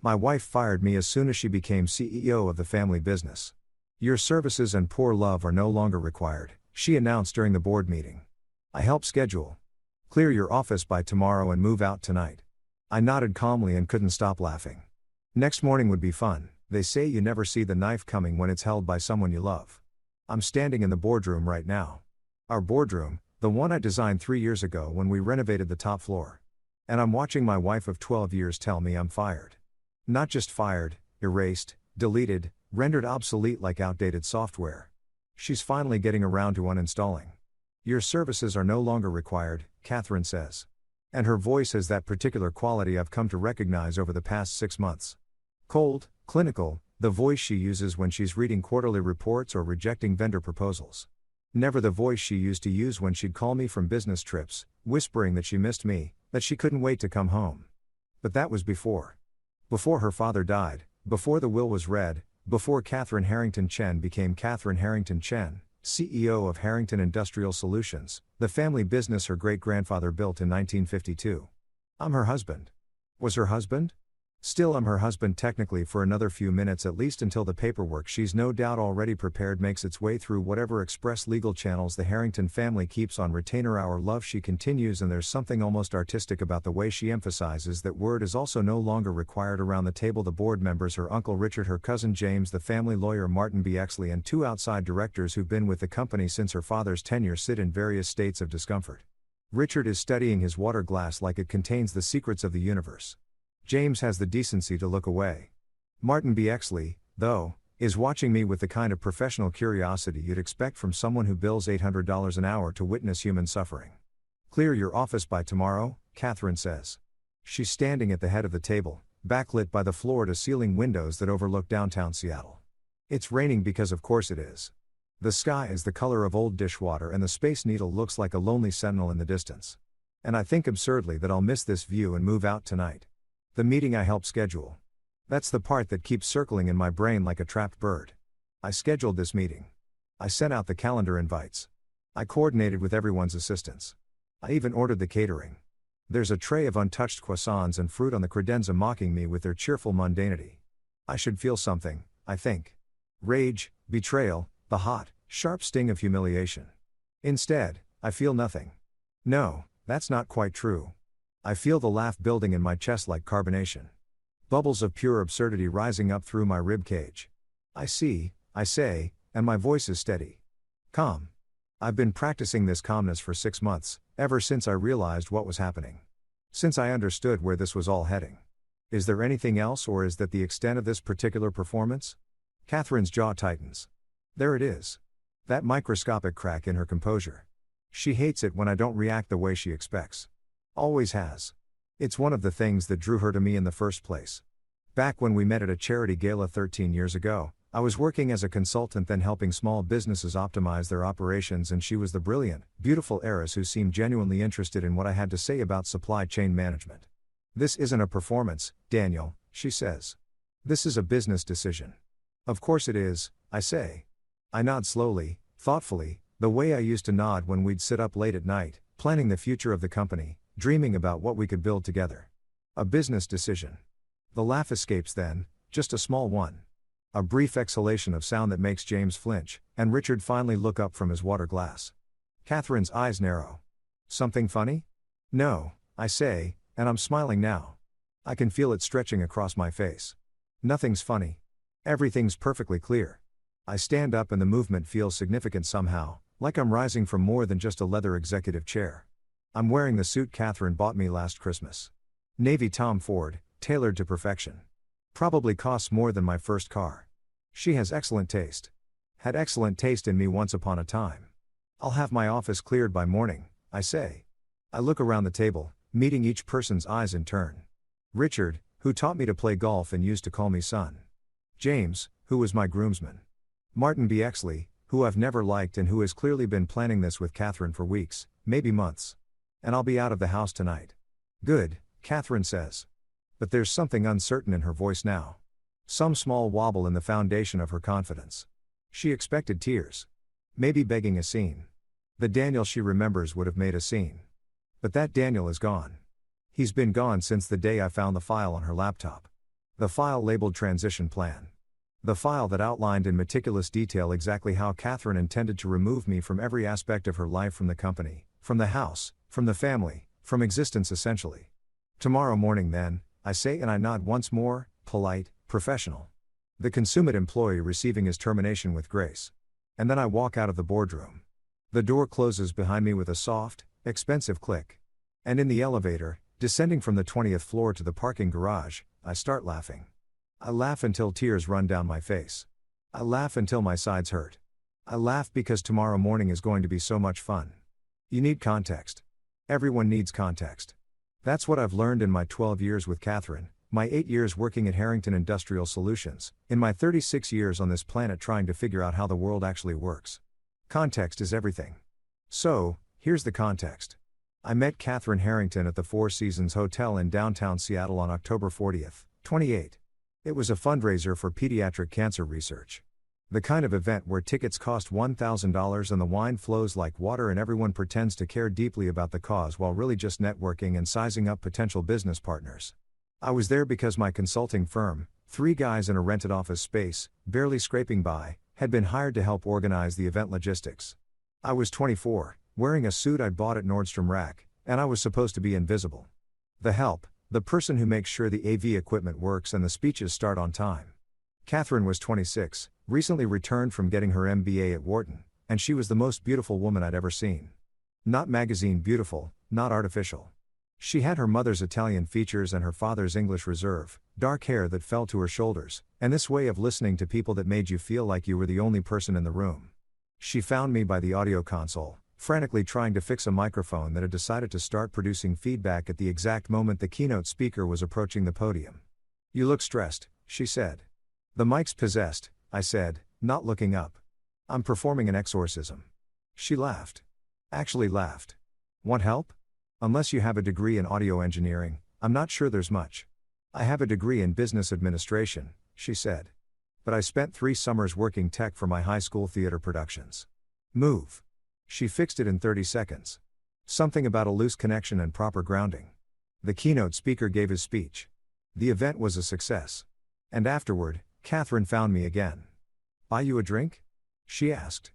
My wife fired me as soon as she became CEO of the family business. Your services and poor love are no longer required, she announced during the board meeting. I help schedule. Clear your office by tomorrow and move out tonight. I nodded calmly and couldn't stop laughing. Next morning would be fun. They say you never see the knife coming when it's held by someone you love. I'm standing in the boardroom right now. Our boardroom, the one I designed 3 years ago when we renovated the top floor. And I'm watching my wife of 12 years tell me I'm fired. Not just fired, erased, deleted, rendered obsolete like outdated software. She's finally getting around to uninstalling. Your services are no longer required, Catherine says. And her voice has that particular quality I've come to recognize over the past 6 months. Cold, clinical, the voice she uses when she's reading quarterly reports or rejecting vendor proposals. Never the voice she used to use when she'd call me from business trips, whispering that she missed me, that she couldn't wait to come home. But that was before. Before her father died, before the will was read, before Catherine Harrington Chen became Catherine Harrington Chen, CEO of Harrington Industrial Solutions, the family business her great-grandfather built in 1952. I'm her husband. Was her husband? Still I'm her husband technically for another few minutes at least until the paperwork she's no doubt already prepared makes its way through whatever express legal channels the Harrington family keeps on retainer. Our love, she continues, and there's something almost artistic about the way she emphasizes that word is also no longer required. Around the table the board members, her uncle Richard, her cousin James, the family lawyer Martin Bexley, and 2 outside directors who've been with the company since her father's tenure sit in various states of discomfort. Richard is studying his water glass like it contains the secrets of the universe. James has the decency to look away. Martin Bexley, though, is watching me with the kind of professional curiosity you'd expect from someone who bills $800 an hour to witness human suffering. Clear your office by tomorrow, Catherine says. She's standing at the head of the table, backlit by the floor-to-ceiling windows that overlook downtown Seattle. It's raining because of course it is. The sky is the color of old dishwater and the Space Needle looks like a lonely sentinel in the distance. And I think absurdly that I'll miss this view and move out tonight. The meeting I helped schedule. That's the part that keeps circling in my brain like a trapped bird. I scheduled this meeting. I sent out the calendar invites. I coordinated with everyone's assistance. I even ordered the catering. There's a tray of untouched croissants and fruit on the credenza mocking me with their cheerful mundanity. I should feel something, I think. Rage, betrayal, the hot, sharp sting of humiliation. Instead, I feel nothing. No, that's not quite true. I feel the laugh building in my chest like carbonation. Bubbles of pure absurdity rising up through my rib cage. I see, I say, and my voice is steady. Calm. I've been practicing this calmness for 6 months, ever since I realized what was happening. Since I understood where this was all heading. Is there anything else, or is that the extent of this particular performance? Catherine's jaw tightens. There it is. That microscopic crack in her composure. She hates it when I don't react the way she expects. Always has. It's one of the things that drew her to me in the first place. Back when we met at a charity gala 13 years ago, I was working as a consultant then helping small businesses optimize their operations, and she was the brilliant, beautiful heiress who seemed genuinely interested in what I had to say about supply chain management. This isn't a performance, Daniel, she says. This is a business decision. Of course it is, I say. I nod slowly, thoughtfully, the way I used to nod when we'd sit up late at night, planning the future of the company, dreaming about what we could build together. A business decision. The laugh escapes then, just a small one. A brief exhalation of sound that makes James flinch, and Richard finally look up from his water glass. Catherine's eyes narrow. Something funny? No, I say, and I'm smiling now. I can feel it stretching across my face. Nothing's funny. Everything's perfectly clear. I stand up and the movement feels significant somehow, like I'm rising from more than just a leather executive chair. I'm wearing the suit Catherine bought me last Christmas. Navy Tom Ford, tailored to perfection. Probably costs more than my first car. She has excellent taste. Had excellent taste in me once upon a time. I'll have my office cleared by morning, I say. I look around the table, meeting each person's eyes in turn. Richard, who taught me to play golf and used to call me son. James, who was my groomsman. Martin Bexley, who I've never liked and who has clearly been planning this with Catherine for weeks, maybe months. And I'll be out of the house tonight. Good, Catherine says. But there's something uncertain in her voice now. Some small wobble in the foundation of her confidence. She expected tears. Maybe begging a scene. The Daniel she remembers would have made a scene. But that Daniel is gone. He's been gone since the day I found the file on her laptop. The file labeled Transition Plan. The file that outlined in meticulous detail exactly how Catherine intended to remove me from every aspect of her life, from the company, from the house, from the family, from existence essentially. Tomorrow morning then, I say, and I nod once more, polite, professional. The consummate employee receiving his termination with grace. And then I walk out of the boardroom. The door closes behind me with a soft, expensive click. And in the elevator, descending from the 20th floor to the parking garage, I start laughing. I laugh until tears run down my face. I laugh until my sides hurt. I laugh because tomorrow morning is going to be so much fun. You need context. Everyone needs context. That's what I've learned in my 12 years with Catherine, my 8 years working at Harrington Industrial Solutions, in my 36 years on this planet trying to figure out how the world actually works. Context is everything. So, here's the context. I met Catherine Harrington at the Four Seasons Hotel in downtown Seattle on October 40th, 28. It was a fundraiser for pediatric cancer research. The kind of event where tickets cost $1,000 and the wine flows like water and everyone pretends to care deeply about the cause while really just networking and sizing up potential business partners. I was there because my consulting firm, 3 guys in a rented office space, barely scraping by, had been hired to help organize the event logistics. I was 24, wearing a suit I'd bought at Nordstrom Rack, and I was supposed to be invisible. The help, the person who makes sure the AV equipment works and the speeches start on time. Catherine was 26, recently returned from getting her MBA at Wharton, and she was the most beautiful woman I'd ever seen. Not magazine beautiful, not artificial. She had her mother's Italian features and her father's English reserve, dark hair that fell to her shoulders, and this way of listening to people that made you feel like you were the only person in the room. She found me by the audio console, frantically trying to fix a microphone that had decided to start producing feedback at the exact moment the keynote speaker was approaching the podium. "You look stressed," she said. "The mic's possessed," I said, not looking up. "I'm performing an exorcism." She laughed. Actually laughed. "Want help? Unless you have a degree in audio engineering, I'm not sure there's much." "I have a degree in business administration," she said. "But I spent 3 summers working tech for my high school theater productions." "Move." She fixed it in 30 seconds. Something about a loose connection and proper grounding. The keynote speaker gave his speech. The event was a success. And afterward, Catherine found me again. "Buy you a drink?" she asked.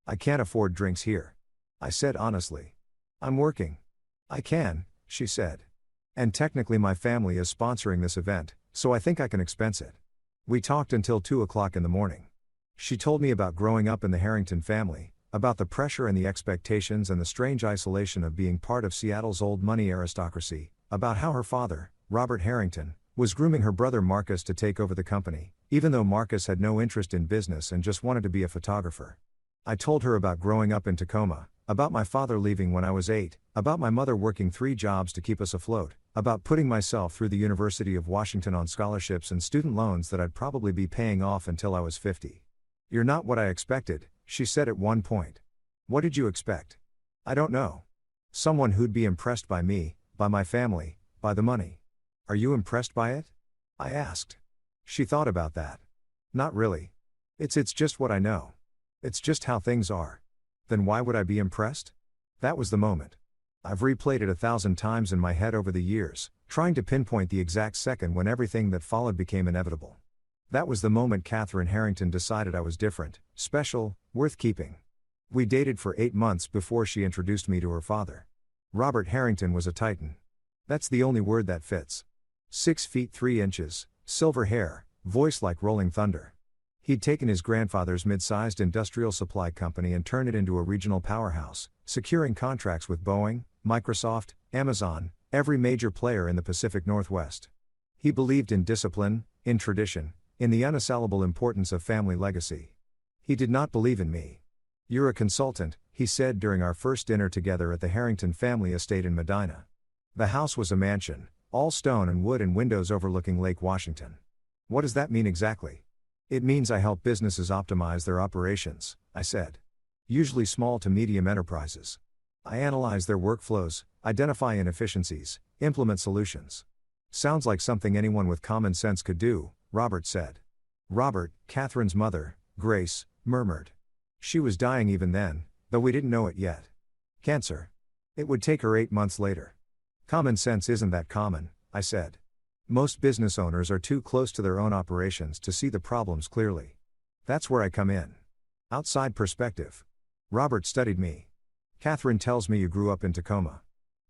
"I can't afford drinks here," I said honestly. "I'm working." "I can," she said. "And technically my family is sponsoring this event, so I think I can expense it." We talked until 2 o'clock in the morning. She told me about growing up in the Harrington family, about the pressure and the expectations and the strange isolation of being part of Seattle's old money aristocracy, about how her father, Robert Harrington, was grooming her brother Marcus to take over the company, even though Marcus had no interest in business and just wanted to be a photographer. I told her about growing up in Tacoma, about my father leaving when I was 8, about my mother working 3 jobs to keep us afloat, about putting myself through the University of Washington on scholarships and student loans that I'd probably be paying off until I was 50. "You're not what I expected," she said at one point. "What did you expect?" "I don't know. Someone who'd be impressed by me, by my family, by the money." "Are you impressed by it?" I asked. She thought about that. "Not really. It's just what I know. It's just how things are." "Then why would I be impressed?" That was the moment. I've replayed it 1,000 times in my head over the years, trying to pinpoint the exact second when everything that followed became inevitable. That was the moment Catherine Harrington decided I was different, special, worth keeping. We dated for 8 months before she introduced me to her father. Robert Harrington was a titan. That's the only word that fits. 6 feet 3 inches, silver hair, voice like rolling thunder. He'd taken his grandfather's mid-sized industrial supply company and turned it into a regional powerhouse, securing contracts with Boeing, Microsoft, Amazon, every major player in the Pacific Northwest. He believed in discipline, in tradition, in the unassailable importance of family legacy. He did not believe in me. "You're a consultant," he said during our first dinner together at the Harrington family estate in Medina. The house was a mansion, all stone and wood and windows overlooking Lake Washington. "What does that mean exactly?" "It means I help businesses optimize their operations," I said. "Usually small to medium enterprises. I analyze their workflows, identify inefficiencies, implement solutions." "Sounds like something anyone with common sense could do," Robert said. Robert, Catherine's mother, Grace, murmured. She was dying even then, though we didn't know it yet. Cancer. It would take her 8 months later. "Common sense isn't that common," I said. Most business owners are too close to their own operations to see the problems clearly. That's where I come in. Outside perspective. Robert studied me. Catherine tells me you grew up in Tacoma.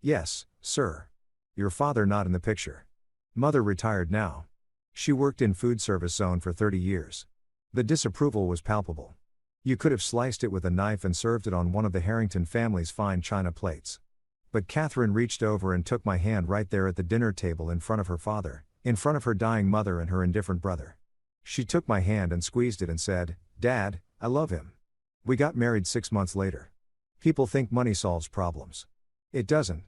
Yes, sir. Your father not in the picture. Mother retired now. She worked in food service zone for 30 years. The disapproval was palpable. You could have sliced it with a knife and served it on one of the Harrington family's fine china plates. But Catherine reached over and took my hand right there at the dinner table in front of her father, in front of her dying mother and her indifferent brother. She took my hand and squeezed it and said, "Dad, I love him." We got married 6 months later. People think money solves problems. It doesn't.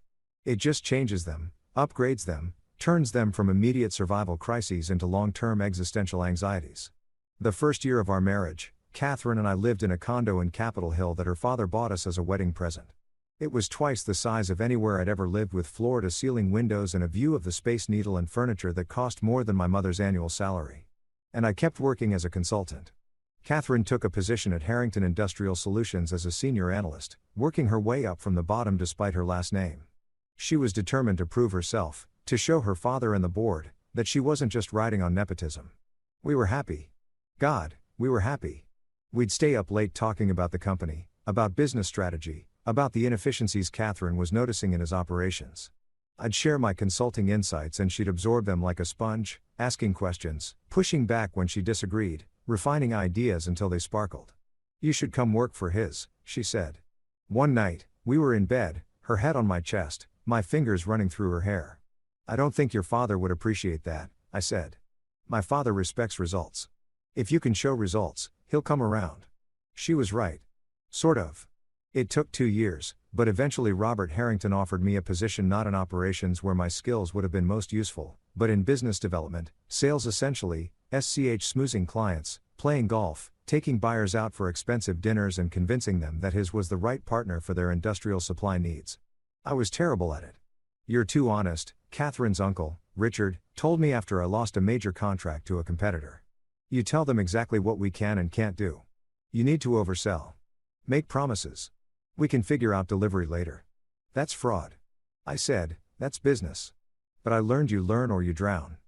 It just changes them, upgrades them, turns them from immediate survival crises into long-term existential anxieties. The first year of our marriage, Catherine and I lived in a condo in Capitol Hill that her father bought us as a wedding present. It was twice the size of anywhere I'd ever lived, with floor-to-ceiling windows and a view of the Space Needle and furniture that cost more than my mother's annual salary. And I kept working as a consultant. Catherine took a position at Harrington Industrial Solutions as a senior analyst, working her way up from the bottom despite her last name. She was determined to prove herself, to show her father and the board, that she wasn't just riding on nepotism. We were happy. God, we were happy. We'd stay up late talking about the company, about business strategy, about the inefficiencies Catherine was noticing in his operations. I'd share my consulting insights and she'd absorb them like a sponge, asking questions, pushing back when she disagreed, refining ideas until they sparkled. "You should come work for his," she said. One night, we were in bed, her head on my chest, my fingers running through her hair. "I don't think your father would appreciate that," I said. "My father respects results. If you can show results, he'll come around." She was right. Sort of. It took 2 years, but eventually Robert Harrington offered me a position not in operations where my skills would have been most useful, but in business development, sales essentially, schmoozing clients, playing golf, taking buyers out for expensive dinners and convincing them that his was the right partner for their industrial supply needs. I was terrible at it. "You're too honest," Catherine's uncle, Richard, told me after I lost a major contract to a competitor. "You tell them exactly what we can and can't do. You need to oversell. Make promises. We can figure out delivery later." "That's fraud." I said, "That's business." But I learned you learn or you drown.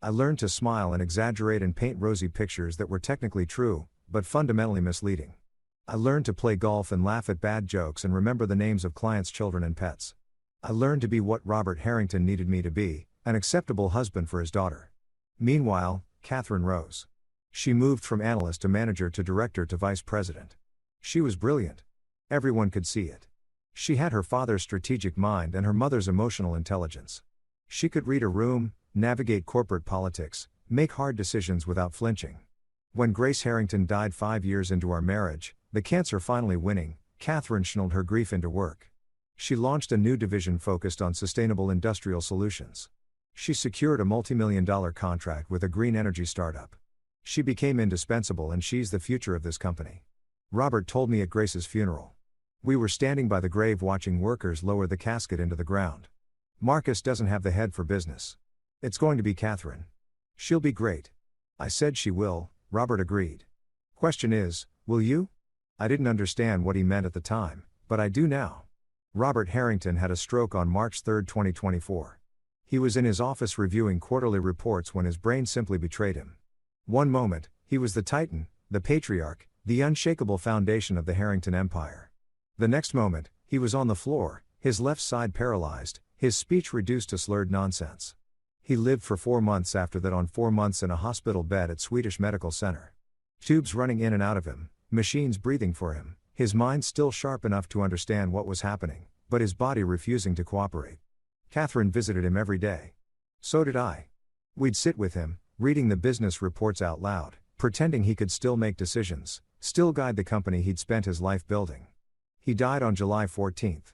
I learned to smile and exaggerate and paint rosy pictures that were technically true, but fundamentally misleading. I learned to play golf and laugh at bad jokes and remember the names of clients' children and pets. I learned to be what Robert Harrington needed me to be, an acceptable husband for his daughter. Meanwhile, Catherine rose. She moved from analyst to manager to director to vice president. She was brilliant. Everyone could see it. She had her father's strategic mind and her mother's emotional intelligence. She could read a room, navigate corporate politics, make hard decisions without flinching. When Grace Harrington died 5 years into our marriage, the cancer finally winning, Catherine channeled her grief into work. She launched a new division focused on sustainable industrial solutions. She secured a multi-million-dollar contract with a green energy startup. She became indispensable and she's the future of this company. Robert told me at Grace's funeral. We were standing by the grave watching workers lower the casket into the ground. "Marcus doesn't have the head for business. It's going to be Catherine. She'll be great." I said she will, Robert agreed. "Question is, will you?" I didn't understand what he meant at the time, but I do now. Robert Harrington had a stroke on March 3, 2024. He was in his office reviewing quarterly reports when his brain simply betrayed him. One moment, he was the titan, the patriarch, the unshakable foundation of the Harrington Empire. The next moment, he was on the floor, his left side paralyzed, his speech reduced to slurred nonsense. He lived for 4 months after that, on 4 months in a hospital bed at Swedish Medical Center. Tubes running in and out of him, machines breathing for him, his mind still sharp enough to understand what was happening, but his body refusing to cooperate. Catherine visited him every day. So did I. We'd sit with him, reading the business reports out loud, pretending he could still make decisions, still guide the company he'd spent his life building. He died on July 14th.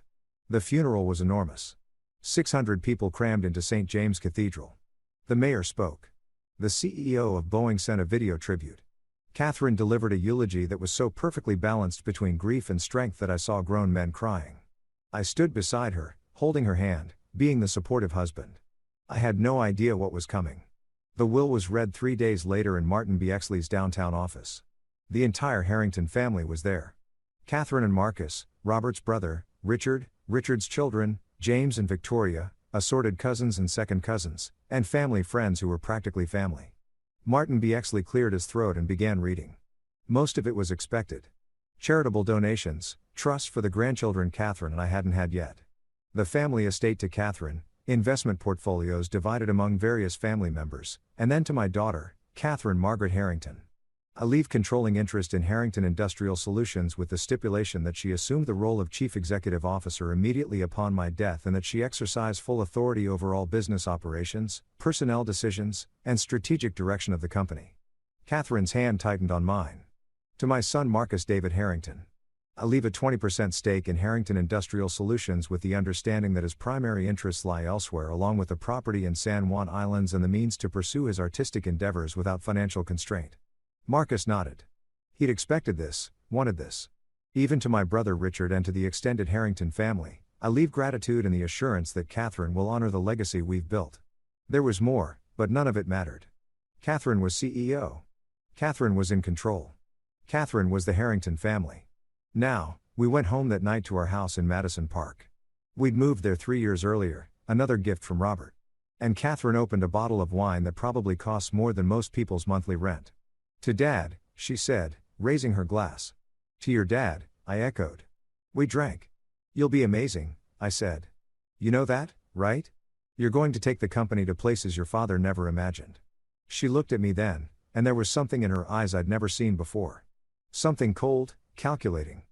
The funeral was enormous. 600 people crammed into St. James Cathedral. The mayor spoke. The CEO of Boeing sent a video tribute. Catherine delivered a eulogy that was so perfectly balanced between grief and strength that I saw grown men crying. I stood beside her, holding her hand, being the supportive husband. I had no idea what was coming. The will was read 3 days later in Martin Bexley's downtown office. The entire Harrington family was there. Catherine and Marcus, Robert's brother, Richard, Richard's children, James and Victoria, assorted cousins and second cousins, and family friends who were practically family. Martin Bexley cleared his throat and began reading. Most of it was expected. Charitable donations, trusts for the grandchildren Catherine and I hadn't had yet. The family estate to Catherine, investment portfolios divided among various family members, and then to my daughter, Catherine Margaret Harrington. I leave controlling interest in Harrington Industrial Solutions with the stipulation that she assumed the role of Chief Executive Officer immediately upon my death and that she exercise full authority over all business operations, personnel decisions, and strategic direction of the company. Catherine's hand tightened on mine. To my son Marcus David Harrington. I leave a 20% stake in Harrington Industrial Solutions with the understanding that his primary interests lie elsewhere along with the property in San Juan Islands and the means to pursue his artistic endeavors without financial constraint. Marcus nodded. He'd expected this, wanted this. Even to my brother Richard and to the extended Harrington family, I leave gratitude and the assurance that Catherine will honor the legacy we've built. There was more, but none of it mattered. Catherine was CEO. Catherine was in control. Catherine was the Harrington family. Now, we went home that night to our house in Madison Park. We'd moved there 3 years earlier, another gift from Robert. And Catherine opened a bottle of wine that probably costs more than most people's monthly rent. To Dad, she said, raising her glass. To your dad, I echoed. We drank. You'll be amazing, I said. You know that, right? You're going to take the company to places your father never imagined. She looked at me then, and there was something in her eyes I'd never seen before. Something cold, calculating.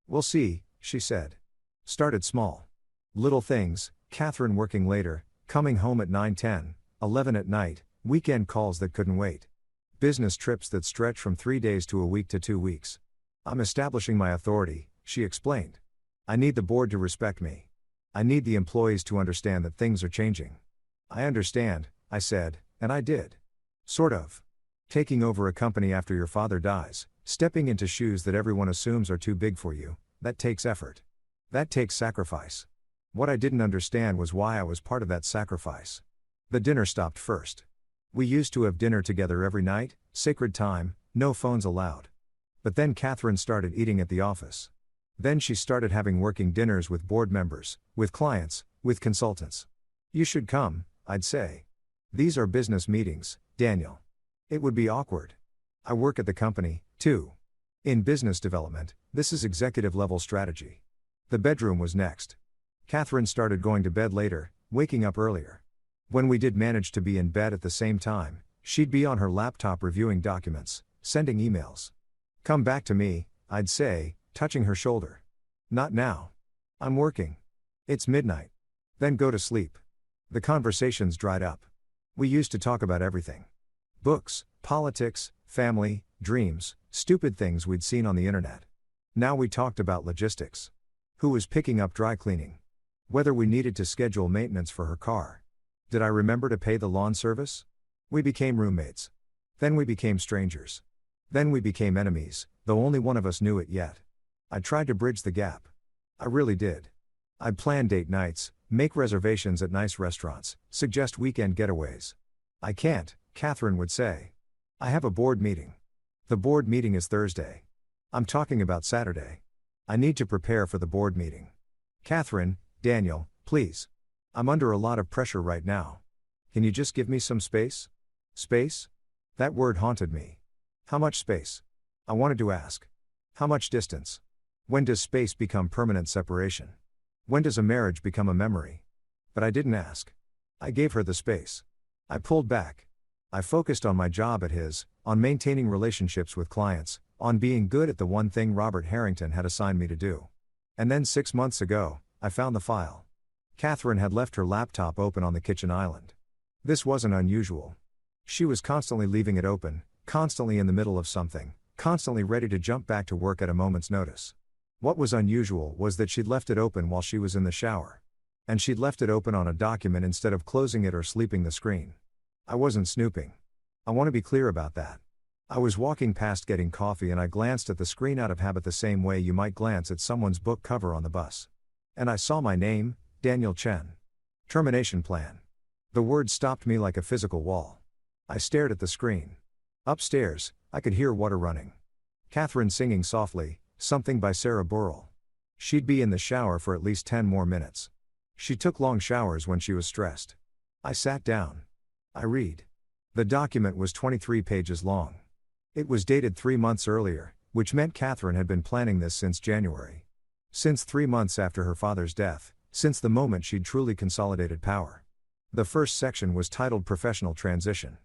We'll see, she said. Started small. Little things, Catherine working later, coming home at 9:10, 11 at night, weekend calls that couldn't wait. Business trips that stretch from 3 days to a week to 2 weeks. I'm establishing my authority, she explained. I need the board to respect me. I need the employees to understand that things are changing. I understand, I said, and I did. Sort of. Taking over a company after your father dies, stepping into shoes that everyone assumes are too big for you, that takes effort. That takes sacrifice. What I didn't understand was why I was part of that sacrifice. The dinner stopped first. We used to have dinner together every night, sacred time, no phones allowed. But then Catherine started eating at the office. Then she started having working dinners with board members, with clients, with consultants. You should come, I'd say. These are business meetings, Daniel. It would be awkward. I work at the company, too. In business development, this is executive level strategy. The bedroom was next. Catherine started going to bed later, waking up earlier. When we did manage to be in bed at the same time, she'd be on her laptop reviewing documents, sending emails. Come back to me, I'd say, touching her shoulder. Not now. I'm working. It's midnight. Then go to sleep. The conversations dried up. We used to talk about everything. Books, politics, family, dreams, stupid things we'd seen on the internet. Now we talked about logistics. Who was picking up dry cleaning? Whether we needed to schedule maintenance for her car. Did I remember to pay the lawn service? We became roommates. Then we became strangers. Then we became enemies, though only one of us knew it yet. I tried to bridge the gap. I really did. I'd plan date nights, make reservations at nice restaurants, suggest weekend getaways. I can't, Catherine would say. I have a board meeting. The board meeting is Thursday. I'm talking about Saturday. I need to prepare for the board meeting. Catherine, Daniel, please. I'm under a lot of pressure right now. Can you just give me some space? Space? That word haunted me. How much space? I wanted to ask. How much distance? When does space become permanent separation? When does a marriage become a memory? But I didn't ask. I gave her the space. I pulled back. I focused on my job at his, on maintaining relationships with clients, on being good at the one thing Robert Harrington had assigned me to do. And then 6 months ago, I found the file. Catherine had left her laptop open on the kitchen island. This wasn't unusual. She was constantly leaving it open, constantly in the middle of something, constantly ready to jump back to work at a moment's notice. What was unusual was that she'd left it open while she was in the shower. And she'd left it open on a document instead of closing it or sleeping the screen. I wasn't snooping. I want to be clear about that. I was walking past getting coffee and I glanced at the screen out of habit the same way you might glance at someone's book cover on the bus. And I saw my name, Daniel Chen. Termination plan. The word stopped me like a physical wall. I stared at the screen. Upstairs, I could hear water running. Catherine singing softly, something by Sarah Burrell. She'd be in the shower for at least 10 more minutes. She took long showers when she was stressed. I sat down. I read. The document was 23 pages long. It was dated 3 months earlier, which meant Catherine had been planning this since January. Since 3 months after her father's death, since the moment she'd truly consolidated power. The first section was titled Professional Transition.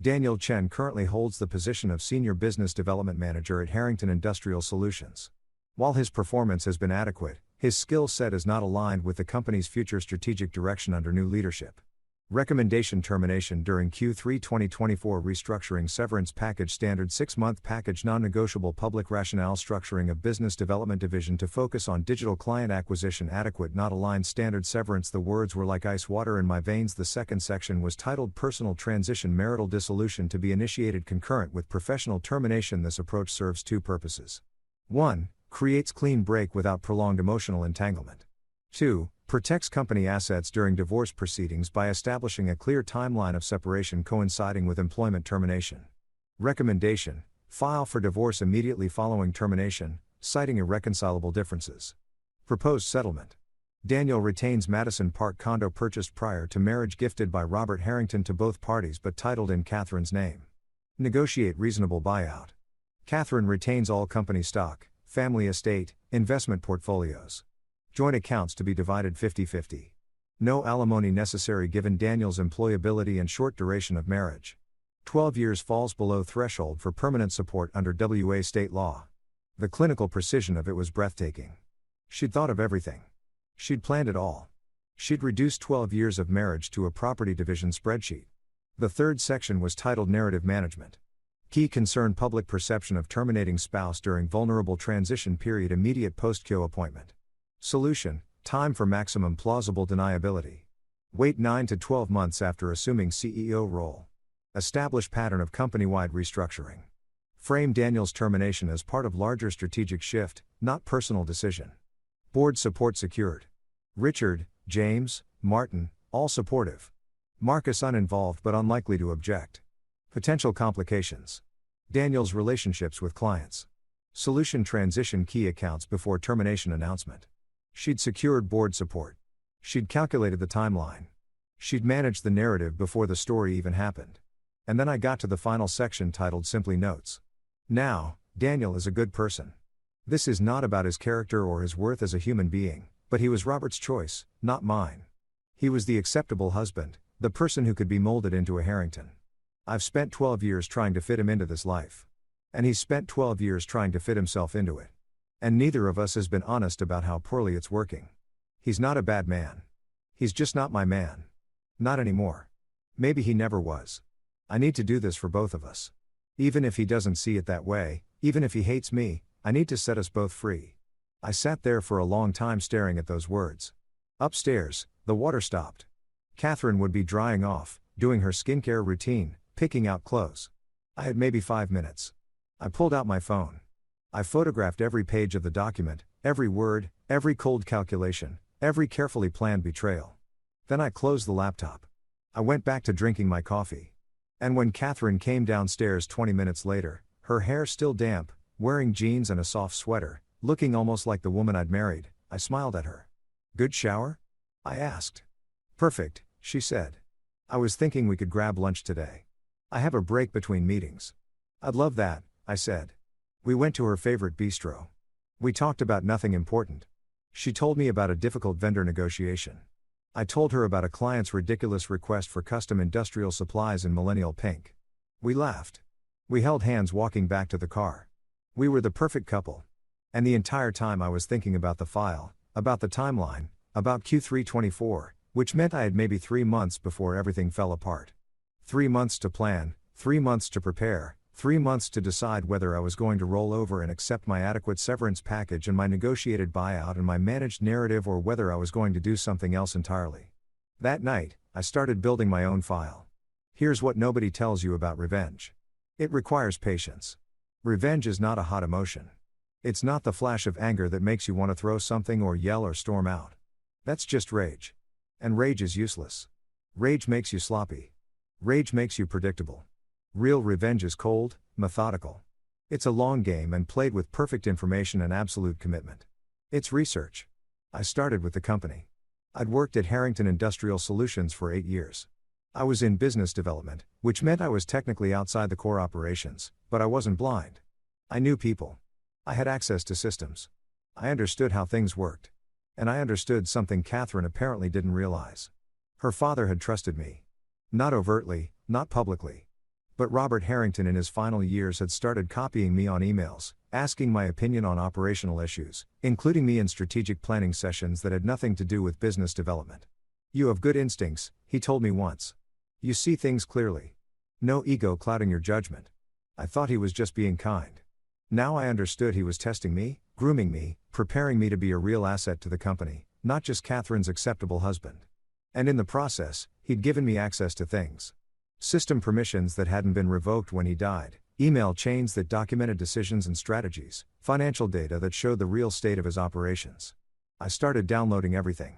Daniel Chen currently holds the position of Senior Business Development Manager at Harrington Industrial Solutions. While his performance has been adequate, his skill set is not aligned with the company's future strategic direction under new leadership. Recommendation: termination during Q3 2024, restructuring, severance package, standard 6-month package, non-negotiable, public rationale, structuring of business development division to focus on digital client acquisition, adequate, not aligned, standard severance. The words were like ice water in my veins. The second section was titled Personal Transition, marital dissolution to be initiated concurrent with professional termination. This approach serves two purposes. 1. Creates clean break without prolonged emotional entanglement. 2. Protects company assets during divorce proceedings by establishing a clear timeline of separation coinciding with employment termination. Recommendation: file for divorce immediately following termination, citing irreconcilable differences. Proposed settlement: Daniel retains Madison Park condo purchased prior to marriage, gifted by Robert Harrington to both parties but titled in Catherine's name. Negotiate reasonable buyout. Catherine retains all company stock, family estate, investment portfolios. Joint accounts to be divided 50-50. No alimony necessary given Daniel's employability and short duration of marriage. 12 years falls below threshold for permanent support under WA state law. The clinical precision of it was breathtaking. She'd thought of everything. She'd planned it all. She'd reduced 12 years of marriage to a property division spreadsheet. The third section was titled Narrative Management. Key concern: public perception of terminating spouse during vulnerable transition period, immediate post-co appointment. Solution: time for maximum plausible deniability. Wait 9 to 12 months after assuming CEO role. Establish pattern of company-wide restructuring. Frame Daniel's termination as part of larger strategic shift, not personal decision. Board support secured. Richard, James, Martin, all supportive. Marcus uninvolved but unlikely to object. Potential complications: Daniel's relationships with clients. Solution: transition key accounts before termination announcement. She'd secured board support. She'd calculated the timeline. She'd managed the narrative before the story even happened. And then I got to the final section titled simply Notes. Now, Daniel is a good person. This is not about his character or his worth as a human being, but he was Robert's choice, not mine. He was the acceptable husband, the person who could be molded into a Harrington. I've spent 12 years trying to fit him into this life. And he's spent 12 years trying to fit himself into it. And neither of us has been honest about how poorly it's working. He's not a bad man. He's just not my man. Not anymore. Maybe he never was. I need to do this for both of us. Even if he doesn't see it that way, even if he hates me, I need to set us both free. I sat there for a long time staring at those words. Upstairs, the water stopped. Catherine would be drying off, doing her skincare routine, picking out clothes. I had maybe 5 minutes. I pulled out my phone. I photographed every page of the document, every word, every cold calculation, every carefully planned betrayal. Then I closed the laptop. I went back to drinking my coffee. And when Catherine came downstairs 20 minutes later, her hair still damp, wearing jeans and a soft sweater, looking almost like the woman I'd married, I smiled at her. Good shower? I asked. Perfect, she said. I was thinking we could grab lunch today. I have a break between meetings. I'd love that, I said. We went to her favorite bistro. We talked about nothing important. She told me about a difficult vendor negotiation. I told her about a client's ridiculous request for custom industrial supplies in millennial pink. We laughed. We held hands walking back to the car. We were the perfect couple. And the entire time I was thinking about the file, about the timeline, about Q3 24, which meant I had maybe 3 months before everything fell apart. 3 months to plan, 3 months to prepare, 3 months to decide whether I was going to roll over and accept my adequate severance package and my negotiated buyout and my managed narrative, or whether I was going to do something else entirely. That night, I started building my own file. Here's what nobody tells you about revenge. It requires patience. Revenge is not a hot emotion. It's not the flash of anger that makes you want to throw something or yell or storm out. That's just rage. And rage is useless. Rage makes you sloppy. Rage makes you predictable. Real revenge is cold, methodical. It's a long game and played with perfect information and absolute commitment. It's research. I started with the company. I'd worked at Harrington Industrial Solutions for 8 years. I was in business development, which meant I was technically outside the core operations, but I wasn't blind. I knew people. I had access to systems. I understood how things worked. And I understood something Catherine apparently didn't realize. Her father had trusted me. Not overtly, not publicly. But Robert Harrington in his final years had started copying me on emails, asking my opinion on operational issues, including me in strategic planning sessions that had nothing to do with business development. "You have good instincts," he told me once. "You see things clearly. No ego clouding your judgment." I thought he was just being kind. Now I understood he was testing me, grooming me, preparing me to be a real asset to the company, not just Catherine's acceptable husband. And in the process, he'd given me access to things. System permissions that hadn't been revoked when he died, email chains that documented decisions and strategies, financial data that showed the real state of his operations. I started downloading everything.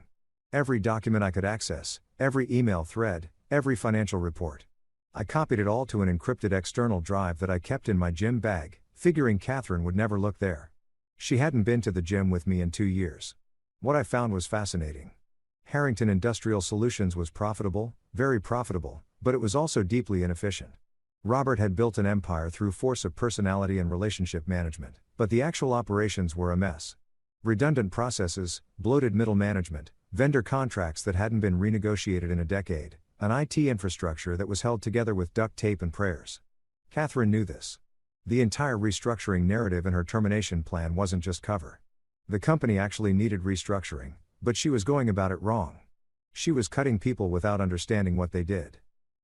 Every document I could access, every email thread, every financial report. I copied it all to an encrypted external drive that I kept in my gym bag, figuring Catherine would never look there. She hadn't been to the gym with me in 2 years. What I found was fascinating. Harrington Industrial Solutions was profitable, very profitable, but it was also deeply inefficient. Robert had built an empire through force of personality and relationship management, but the actual operations were a mess. Redundant processes, bloated middle management, vendor contracts that hadn't been renegotiated in a decade, an IT infrastructure that was held together with duct tape and prayers. Catherine knew this. The entire restructuring narrative in her termination plan wasn't just cover. The company actually needed restructuring, but she was going about it wrong. She was cutting people without understanding what they did.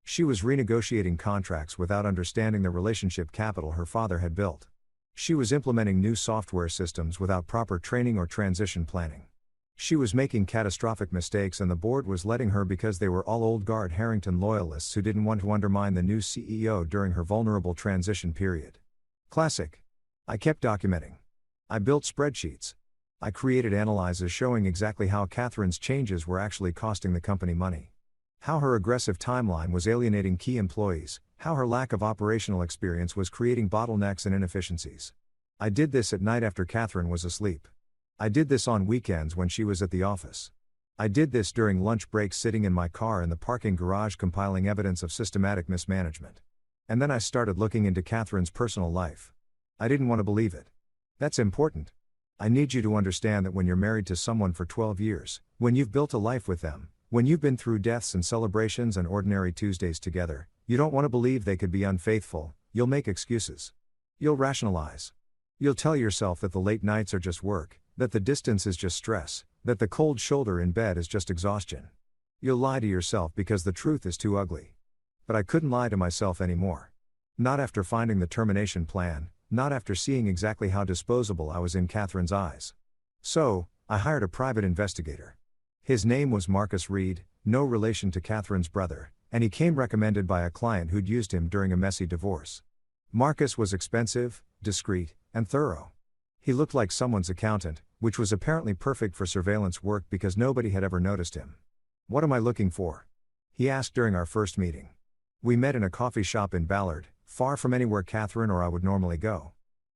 She was renegotiating contracts without understanding the relationship capital her father had built. She was implementing new software systems without proper training or transition planning. She was making catastrophic mistakes and the board was letting her because they were all old guard Harrington loyalists who didn't want to undermine the new CEO during her vulnerable transition period. Classic. I kept documenting. I built spreadsheets. I created analyses showing exactly how Catherine's changes were actually costing the company money. How her aggressive timeline was alienating key employees, how her lack of operational experience was creating bottlenecks and inefficiencies. I did this at night after Catherine was asleep. I did this on weekends when she was at the office. I did this during lunch breaks sitting in my car in the parking garage compiling evidence of systematic mismanagement. And then I started looking into Catherine's personal life. I didn't want to believe it. That's important. I need you to understand that when you're married to someone for 12 years, when you've built a life with them, when you've been through deaths and celebrations and ordinary Tuesdays together, you don't want to believe they could be unfaithful, you'll make excuses. You'll rationalize. You'll tell yourself that the late nights are just work, that the distance is just stress, that the cold shoulder in bed is just exhaustion. You'll lie to yourself because the truth is too ugly. But I couldn't lie to myself anymore. Not after finding the termination plan, not after seeing exactly how disposable I was in Catherine's eyes. So, I hired a private investigator. His name was Marcus Reed, no relation to Catherine's brother, and he came recommended by a client who'd used him during a messy divorce. Marcus was expensive, discreet, and thorough. He looked like someone's accountant, which was apparently perfect for surveillance work because nobody had ever noticed him. "What am I looking for?" he asked during our first meeting. We met in a coffee shop in Ballard, far from anywhere Catherine or I would normally go.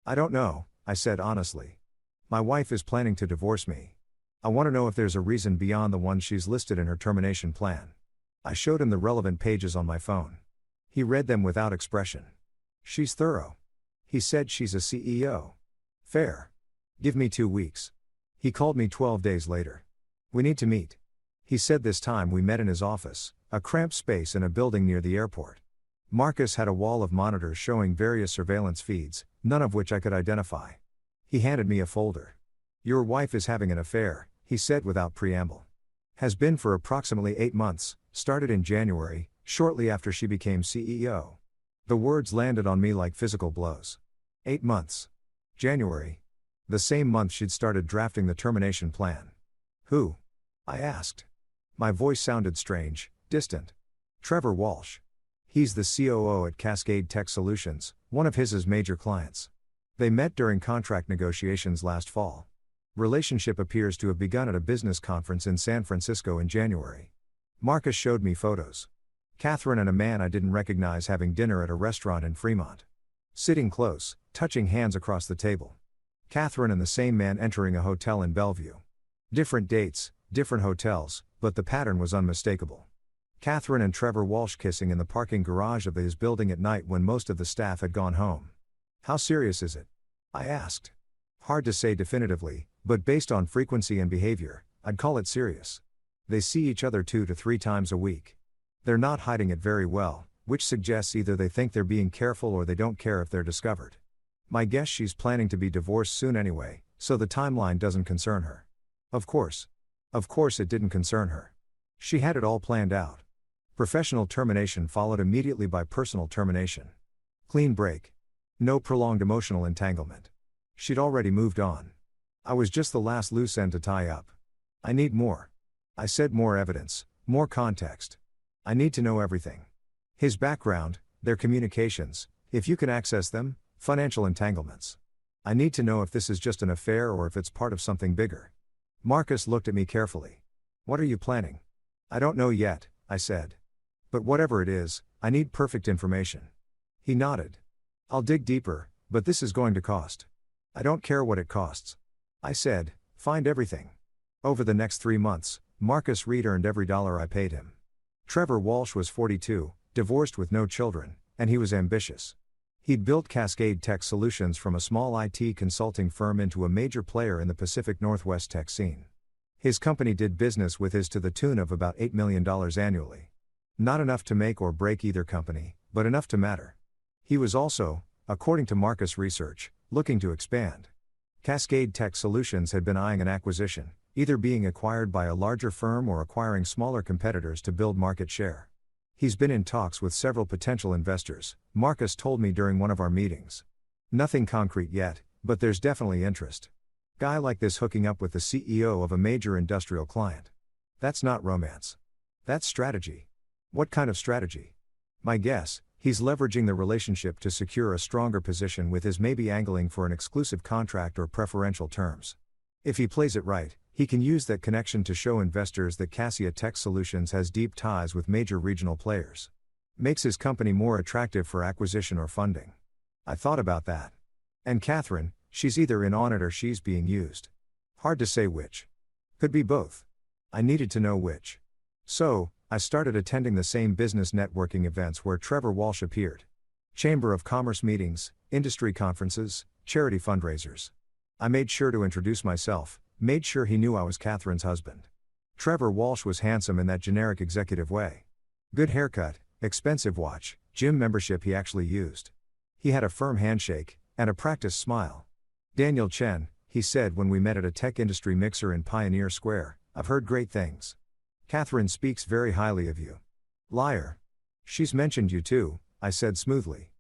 "I don't know," I said honestly. "My wife is planning to divorce me. I want to know if there's a reason beyond the one she's listed in her termination plan." I showed him the relevant pages on my phone. He read them without expression. "She's thorough." He said she's a CEO. "Fair. Give me 2 weeks." He called me 12 days later. "We need to meet." He said this time we met in his office, a cramped space in a building near the airport. Marcus had a wall of monitors showing various surveillance feeds, none of which I could identify. He handed me a folder. "Your wife is having an affair," he said without preamble. "Has been for approximately 8 months, started in January, shortly after she became CEO." The words landed on me like physical blows. 8 months. January. The same month she'd started drafting the termination plan. "Who?" I asked. My voice sounded strange, distant. "Trevor Walsh. He's the COO at Cascade Tech Solutions, one of his major clients. They met during contract negotiations last fall. Relationship appears to have begun at a business conference in San Francisco in January." Marcus showed me photos. Catherine and a man I didn't recognize having dinner at a restaurant in Fremont. Sitting close, touching hands across the table. Catherine and the same man entering a hotel in Bellevue. Different dates, different hotels, but the pattern was unmistakable. Catherine and Trevor Walsh kissing in the parking garage of his building at night when most of the staff had gone home. How serious is it? I asked. Hard to say definitively, but based on frequency and behavior, I'd call it serious. They see each other 2 to 3 times a week. They're not hiding it very well, which suggests either they think they're being careful or they don't care if they're discovered. My guess she's planning to be divorced soon anyway, so the timeline doesn't concern her. Of course it didn't concern her. She had it all planned out. Professional termination followed immediately by personal termination. Clean break. No prolonged emotional entanglement. She'd already moved on. I was just the last loose end to tie up. I need more. I said more evidence, more context. I need to know everything. His background, their communications, if you can access them, financial entanglements. I need to know if this is just an affair or if it's part of something bigger. Marcus looked at me carefully. What are you planning? I don't know yet, I said. But whatever it is, I need perfect information. He nodded. I'll dig deeper, but this is going to cost. I don't care what it costs. I said, find everything. Over the next 3 months, Marcus Reed earned every dollar I paid him. Trevor Walsh was 42, divorced with no children, and he was ambitious. He'd built Cascade Tech Solutions from a small IT consulting firm into a major player in the Pacific Northwest tech scene. His company did business with his to the tune of about $8 million annually. Not enough to make or break either company, but enough to matter. He was also, according to Marcus Research, looking to expand. Cascade Tech Solutions had been eyeing an acquisition, either being acquired by a larger firm or acquiring smaller competitors to build market share. He's been in talks with several potential investors, Marcus told me during one of our meetings. Nothing concrete yet, but there's definitely interest. Guy like this hooking up with the CEO of a major industrial client. That's not romance. That's strategy. What kind of strategy? My guess, he's leveraging the relationship to secure a stronger position with his maybe angling for an exclusive contract or preferential terms. If he plays it right, he can use that connection to show investors that Cassia Tech Solutions has deep ties with major regional players. Makes his company more attractive for acquisition or funding. I thought about that. And Catherine, she's either in on it or she's being used. Hard to say which. Could be both. I needed to know which. So, I started attending the same business networking events where Trevor Walsh appeared. Chamber of Commerce meetings, industry conferences, charity fundraisers. I made sure to introduce myself, made sure he knew I was Catherine's husband. Trevor Walsh was handsome in that generic executive way. Good haircut, expensive watch, gym membership he actually used. He had a firm handshake, and a practiced smile. Daniel Chen, he said when we met at a tech industry mixer in Pioneer Square, I've heard great things. Catherine speaks very highly of you. Liar. She's mentioned you too, I said smoothly.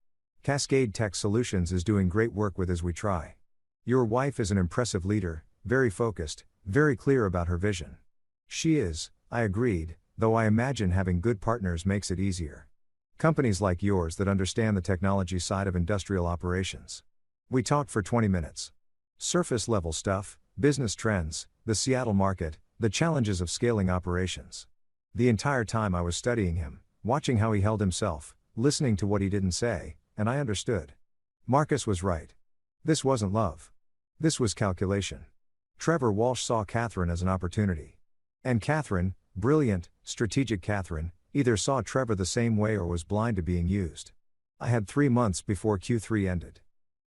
Cascade Tech Solutions is doing great work with as we try. Your wife is an impressive leader, very focused, very clear about her vision. She is, I agreed, though I imagine having good partners makes it easier. Companies like yours that understand the technology side of industrial operations. We talked for 20 minutes. Surface level stuff, business trends, the Seattle market, the challenges of scaling operations. The entire time I was studying him, watching how he held himself, listening to what he didn't say, and I understood. Marcus was right. This wasn't love. This was calculation. Trevor Walsh saw Catherine as an opportunity. And Catherine, brilliant, strategic Catherine, either saw Trevor the same way or was blind to being used. I had 3 months before Q3 ended.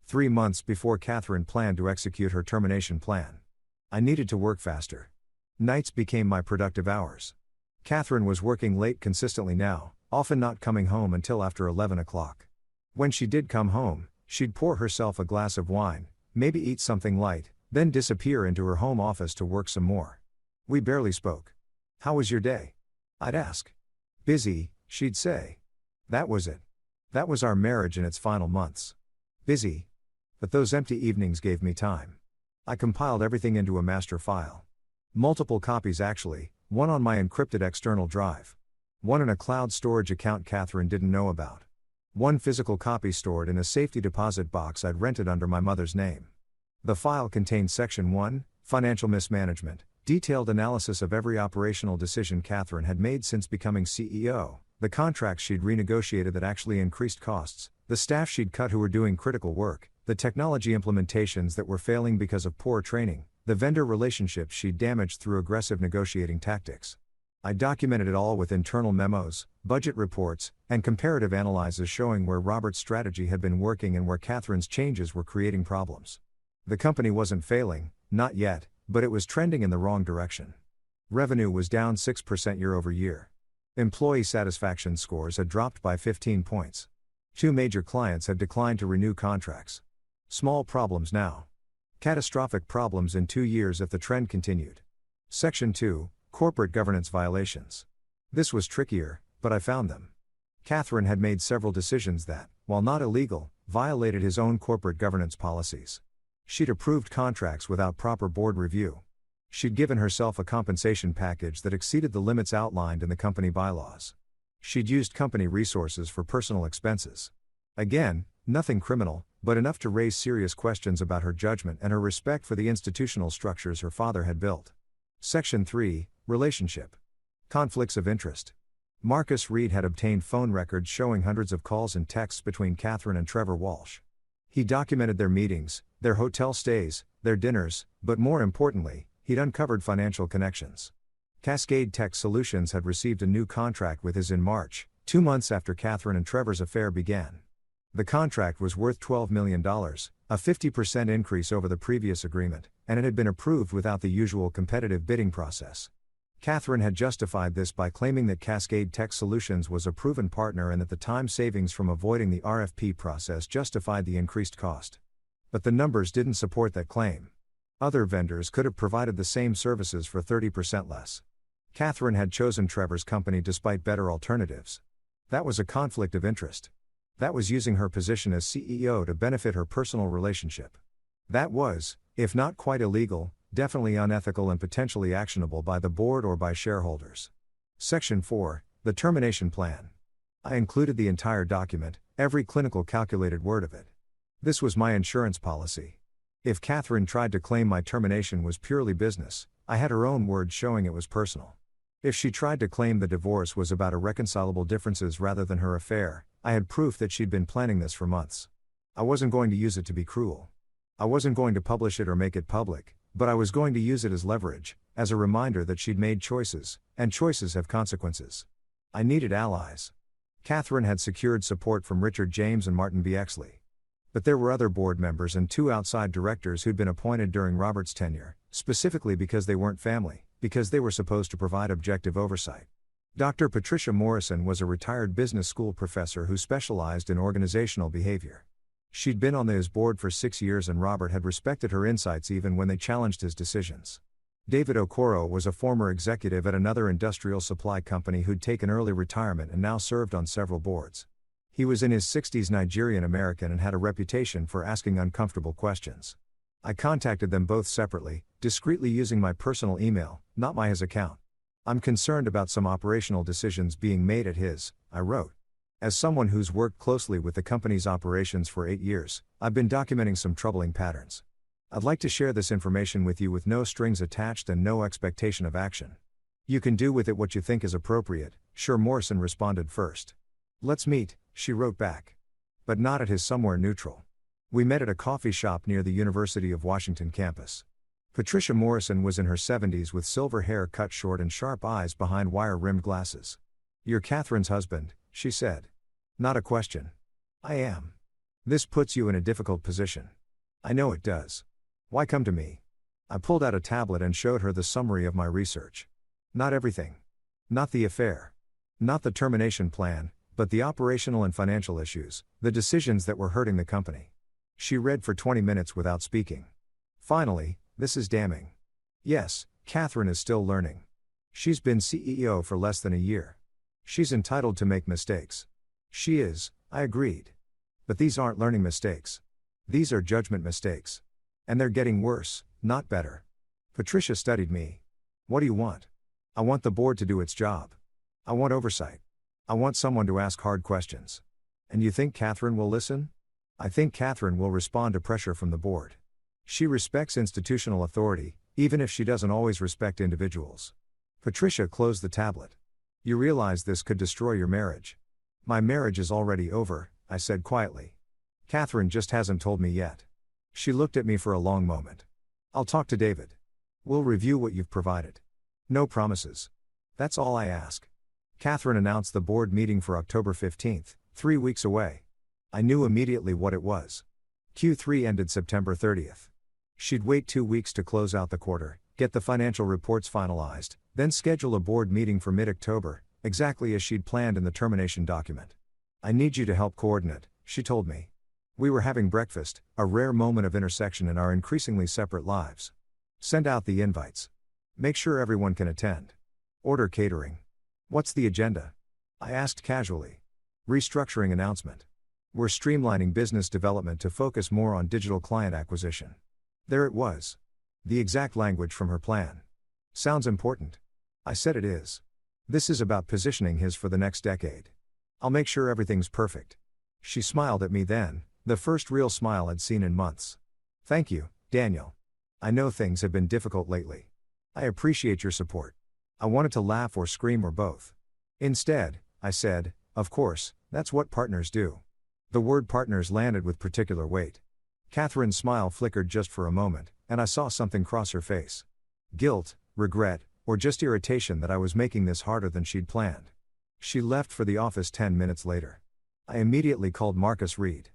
3 months before Catherine planned to execute her termination plan. I needed to work faster. Nights became my productive hours. Catherine was working late consistently now, often not coming home until after 11 o'clock. When she did come home, she'd pour herself a glass of wine, maybe eat something light, then disappear into her home office to work some more. We barely spoke. How was your day? I'd ask. Busy, she'd say. That was it. That was our marriage in its final months. Busy. But those empty evenings gave me time. I compiled everything into a master file. Multiple copies actually, one on my encrypted external drive. One in a cloud storage account Catherine didn't know about. One physical copy stored in a safety deposit box I'd rented under my mother's name. The file contained Section 1, Financial Mismanagement, detailed analysis of every operational decision Catherine had made since becoming CEO, the contracts she'd renegotiated that actually increased costs, the staff she'd cut who were doing critical work, the technology implementations that were failing because of poor training, the vendor relationships she'd damaged through aggressive negotiating tactics. I documented it all with internal memos, budget reports, and comparative analyses showing where Robert's strategy had been working and where Catherine's changes were creating problems. The company wasn't failing, not yet, but it was trending in the wrong direction. Revenue was down 6% year over year. Employee satisfaction scores had dropped by 15 points. 2 major clients had declined to renew contracts. Small problems now. Catastrophic problems in 2 years if the trend continued. Section 2, Corporate Governance Violations. This was trickier, but I found them. Catherine had made several decisions that, while not illegal, violated his own corporate governance policies. She'd approved contracts without proper board review. She'd given herself a compensation package that exceeded the limits outlined in the company bylaws. She'd used company resources for personal expenses. Again, nothing criminal, but enough to raise serious questions about her judgment and her respect for the institutional structures her father had built. Section 3, Relationship. Conflicts of interest. Marcus Reed had obtained phone records showing hundreds of calls and texts between Catherine and Trevor Walsh. He documented their meetings, their hotel stays, their dinners, but more importantly, he'd uncovered financial connections. Cascade Tech Solutions had received a new contract with his in March, 2 months after Catherine and Trevor's affair began. The contract was worth $12 million, a 50% increase over the previous agreement, and it had been approved without the usual competitive bidding process. Catherine had justified this by claiming that Cascade Tech Solutions was a proven partner and that the time savings from avoiding the RFP process justified the increased cost. But the numbers didn't support that claim. Other vendors could have provided the same services for 30% less. Catherine had chosen Trevor's company despite better alternatives. That was a conflict of interest. That was using her position as CEO to benefit her personal relationship. That was, if not quite illegal, definitely unethical and potentially actionable by the board or by shareholders. Section 4, the Termination Plan. I included the entire document, every clinical calculated word of it. This was my insurance policy. If Catherine tried to claim my termination was purely business, I had her own words showing it was personal. If she tried to claim the divorce was about irreconcilable differences rather than her affair, I had proof that she'd been planning this for months. I wasn't going to use it to be cruel. I wasn't going to publish it or make it public, but I was going to use it as leverage, as a reminder that she'd made choices, and choices have consequences. I needed allies. Catherine had secured support from Richard James and Martin Bexley. But there were other board members and 2 outside directors who'd been appointed during Robert's tenure, specifically because they weren't family, because they were supposed to provide objective oversight. Dr. Patricia Morrison was a retired business school professor who specialized in organizational behavior. She'd been on his board for 6 years and Robert had respected her insights even when they challenged his decisions. David Okoro was a former executive at another industrial supply company who'd taken early retirement and now served on several boards. He was in his 60s, Nigerian American, and had a reputation for asking uncomfortable questions. I contacted them both separately, discreetly using my personal email, not his account. I'm concerned about some operational decisions being made at his, I wrote. As someone who's worked closely with the company's operations for 8 years, I've been documenting some troubling patterns. I'd like to share this information with you with no strings attached and no expectation of action. You can do with it what you think is appropriate. Sure, Morrison responded first. Let's meet, she wrote back. But not at his somewhere neutral. We met at a coffee shop near the University of Washington campus. Patricia Morrison was in her 70s with silver hair cut short and sharp eyes behind wire-rimmed glasses. You're Catherine's husband, she said. Not a question. I am. This puts you in a difficult position. I know it does. Why come to me? I pulled out a tablet and showed her the summary of my research. Not everything. Not the affair. Not the termination plan, but the operational and financial issues, the decisions that were hurting the company. She read for 20 minutes without speaking. Finally, this is damning. Yes, Catherine is still learning. She's been CEO for less than a year. She's entitled to make mistakes. She is, I agreed. But these aren't learning mistakes. These are judgment mistakes. And they're getting worse, not better. Patricia studied me. What do you want? I want the board to do its job. I want oversight. I want someone to ask hard questions. And you think Catherine will listen? I think Catherine will respond to pressure from the board. She respects institutional authority, even if she doesn't always respect individuals. Patricia closed the tablet. You realize this could destroy your marriage. My marriage is already over, I said quietly. Catherine just hasn't told me yet. She looked at me for a long moment. I'll talk to David. We'll review what you've provided. No promises. That's all I ask. Catherine announced the board meeting for October 15th, 3 weeks away. I knew immediately what it was. Q3 ended September 30th. She'd wait 2 weeks to close out the quarter, get the financial reports finalized, then schedule a board meeting for mid-October, exactly as she'd planned in the termination document. I need you to help coordinate, she told me. We were having breakfast, a rare moment of intersection in our increasingly separate lives. Send out the invites. Make sure everyone can attend. Order catering. What's the agenda? I asked casually. Restructuring announcement. We're streamlining business development to focus more on digital client acquisition. There it was. The exact language from her plan. Sounds important. I said it is. This is about positioning his for the next decade. I'll make sure everything's perfect. She smiled at me then, the first real smile I'd seen in months. Thank you, Daniel. I know things have been difficult lately. I appreciate your support. I wanted to laugh or scream or both. Instead, I said, of course, that's what partners do. The word partners landed with particular weight. Catherine's smile flickered just for a moment, and I saw something cross her face. Guilt, regret, or just irritation that I was making this harder than she'd planned. She left for the office 10 minutes later. I immediately called Marcus Reed.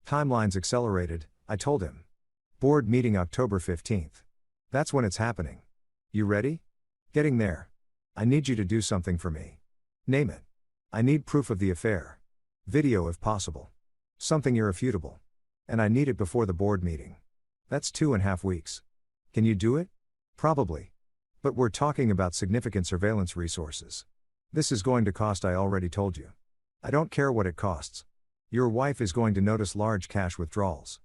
Timelines accelerated, I told him. Board meeting October 15th. That's when it's happening. You ready? Getting there. I need you to do something for me. Name it. I need proof of the affair. Video if possible. Something irrefutable. And I need it before the board meeting. That's 2.5 weeks. Can you do it? Probably. But we're talking about significant surveillance resources. This is going to cost, I already told you. I don't care what it costs. Your wife is going to notice large cash withdrawals.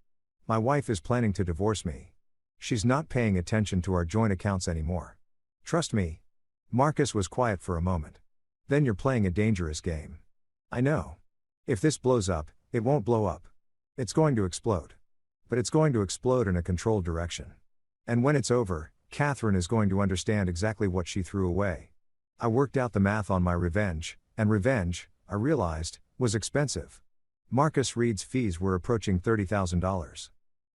My wife is planning to divorce me. She's not paying attention to our joint accounts anymore. Trust me. Marcus was quiet for a moment. Then you're playing a dangerous game. I know. If this blows up, it won't blow up. It's going to explode. But it's going to explode in a controlled direction. And when it's over, Catherine is going to understand exactly what she threw away. I worked out the math on my revenge, and revenge, I realized, was expensive. Marcus Reed's fees were approaching $30,000.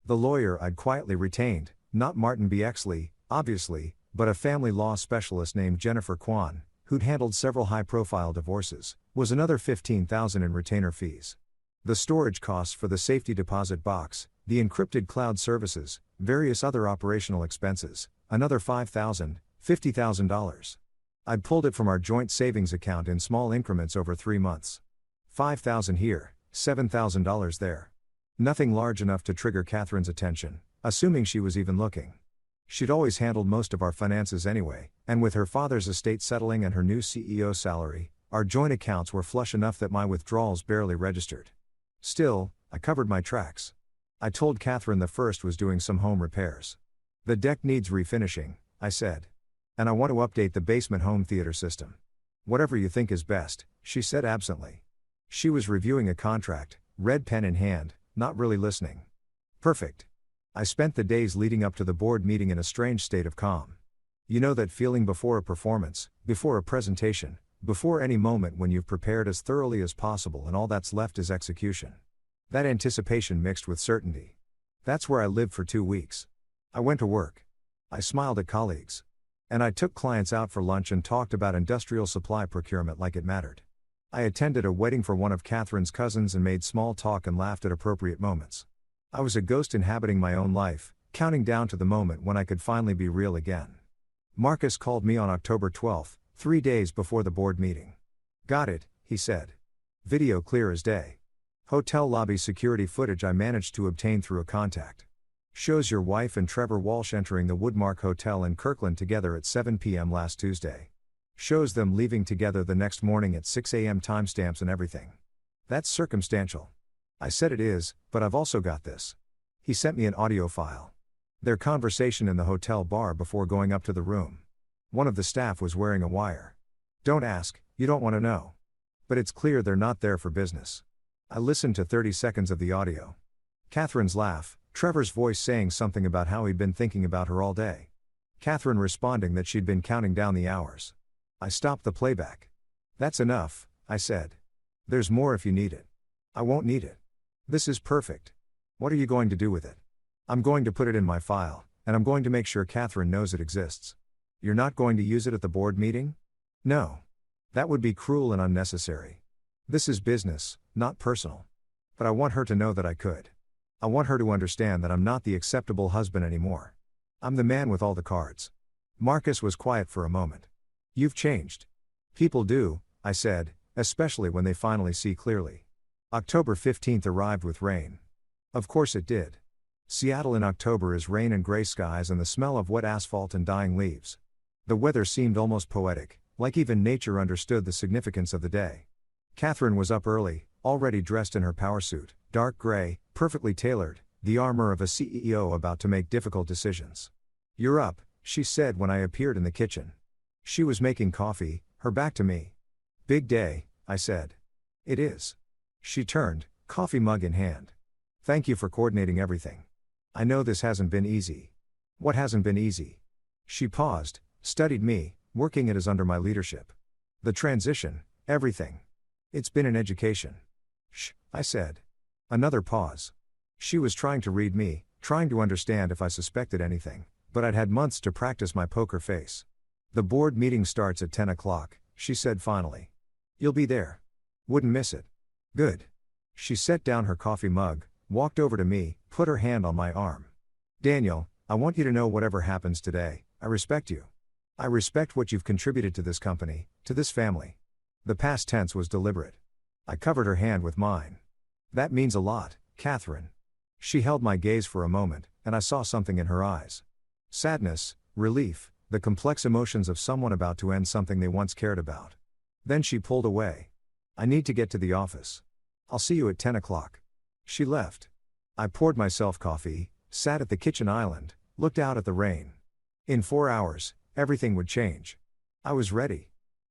The lawyer I'd quietly retained, not Martin Bexley, obviously, but a family law specialist named Jennifer Kwan, who'd handled several high-profile divorces, was another $15,000 in retainer fees. The storage costs for the safety deposit box, the encrypted cloud services, various other operational expenses, another $5,000, $50,000. I'd pulled it from our joint savings account in small increments over 3 months. $5,000 here, $7,000 there. Nothing large enough to trigger Catherine's attention, assuming she was even looking. She'd always handled most of our finances anyway, and with her father's estate settling and her new CEO salary, our joint accounts were flush enough that my withdrawals barely registered. Still, I covered my tracks. I told Catherine the first was doing some home repairs. The deck needs refinishing, I said. And I want to update the basement home theater system. Whatever you think is best, she said absently. She was reviewing a contract, red pen in hand, not really listening. Perfect. I spent the days leading up to the board meeting in a strange state of calm. You know that feeling before a performance, before a presentation, before any moment when you've prepared as thoroughly as possible and all that's left is execution. That anticipation mixed with certainty. That's where I lived for 2 weeks. I went to work. I smiled at colleagues. And I took clients out for lunch and talked about industrial supply procurement like it mattered. I attended a wedding for one of Catherine's cousins and made small talk and laughed at appropriate moments. I was a ghost inhabiting my own life, counting down to the moment when I could finally be real again. Marcus called me on October 12th, 3 days before the board meeting. Got it, he said. Video clear as day. Hotel lobby security footage I managed to obtain through a contact. Shows your wife and Trevor Walsh entering the Woodmark Hotel in Kirkland together at 7 p.m. last Tuesday. Shows them leaving together the next morning at 6 a.m. timestamps and everything. That's circumstantial. I said it is, but I've also got this. He sent me an audio file. Their conversation in the hotel bar before going up to the room. One of the staff was wearing a wire. Don't ask, you don't want to know. But it's clear they're not there for business. I listened to 30 seconds of the audio. Catherine's laugh, Trevor's voice saying something about how he'd been thinking about her all day. Catherine responding that she'd been counting down the hours. I stopped the playback. That's enough, I said. There's more if you need it. I won't need it. This is perfect. What are you going to do with it? I'm going to put it in my file, and I'm going to make sure Catherine knows it exists. You're not going to use it at the board meeting? No. That would be cruel and unnecessary. This is business, not personal. But I want her to know that I could. I want her to understand that I'm not the acceptable husband anymore. I'm the man with all the cards. Marcus was quiet for a moment. You've changed. People do, I said, especially when they finally see clearly. October 15th arrived with rain. Of course it did. Seattle in October is rain and gray skies and the smell of wet asphalt and dying leaves. The weather seemed almost poetic, like even nature understood the significance of the day. Catherine was up early, already dressed in her power suit, dark gray, perfectly tailored, the armor of a CEO about to make difficult decisions. You're up, she said when I appeared in the kitchen. She was making coffee, her back to me. Big day, I said. It is. She turned, coffee mug in hand. Thank you for coordinating everything. I know this hasn't been easy. What hasn't been easy? She paused, studied me, working it as under my leadership. The transition, everything. It's been an education. Shh, I said. Another pause. She was trying to read me, trying to understand if I suspected anything, but I'd had months to practice my poker face. The board meeting starts at 10 o'clock, she said finally. You'll be there. Wouldn't miss it. Good. She set down her coffee mug, walked over to me, put her hand on my arm. Daniel, I want you to know whatever happens today, I respect you. I respect what you've contributed to this company, to this family. The past tense was deliberate. I covered her hand with mine. That means a lot, Catherine. She held my gaze for a moment, and I saw something in her eyes. Sadness, relief, the complex emotions of someone about to end something they once cared about. Then she pulled away. I need to get to the office. I'll see you at 10 o'clock. She left. I poured myself coffee, sat at the kitchen island, looked out at the rain. In 4 hours, everything would change. I was ready.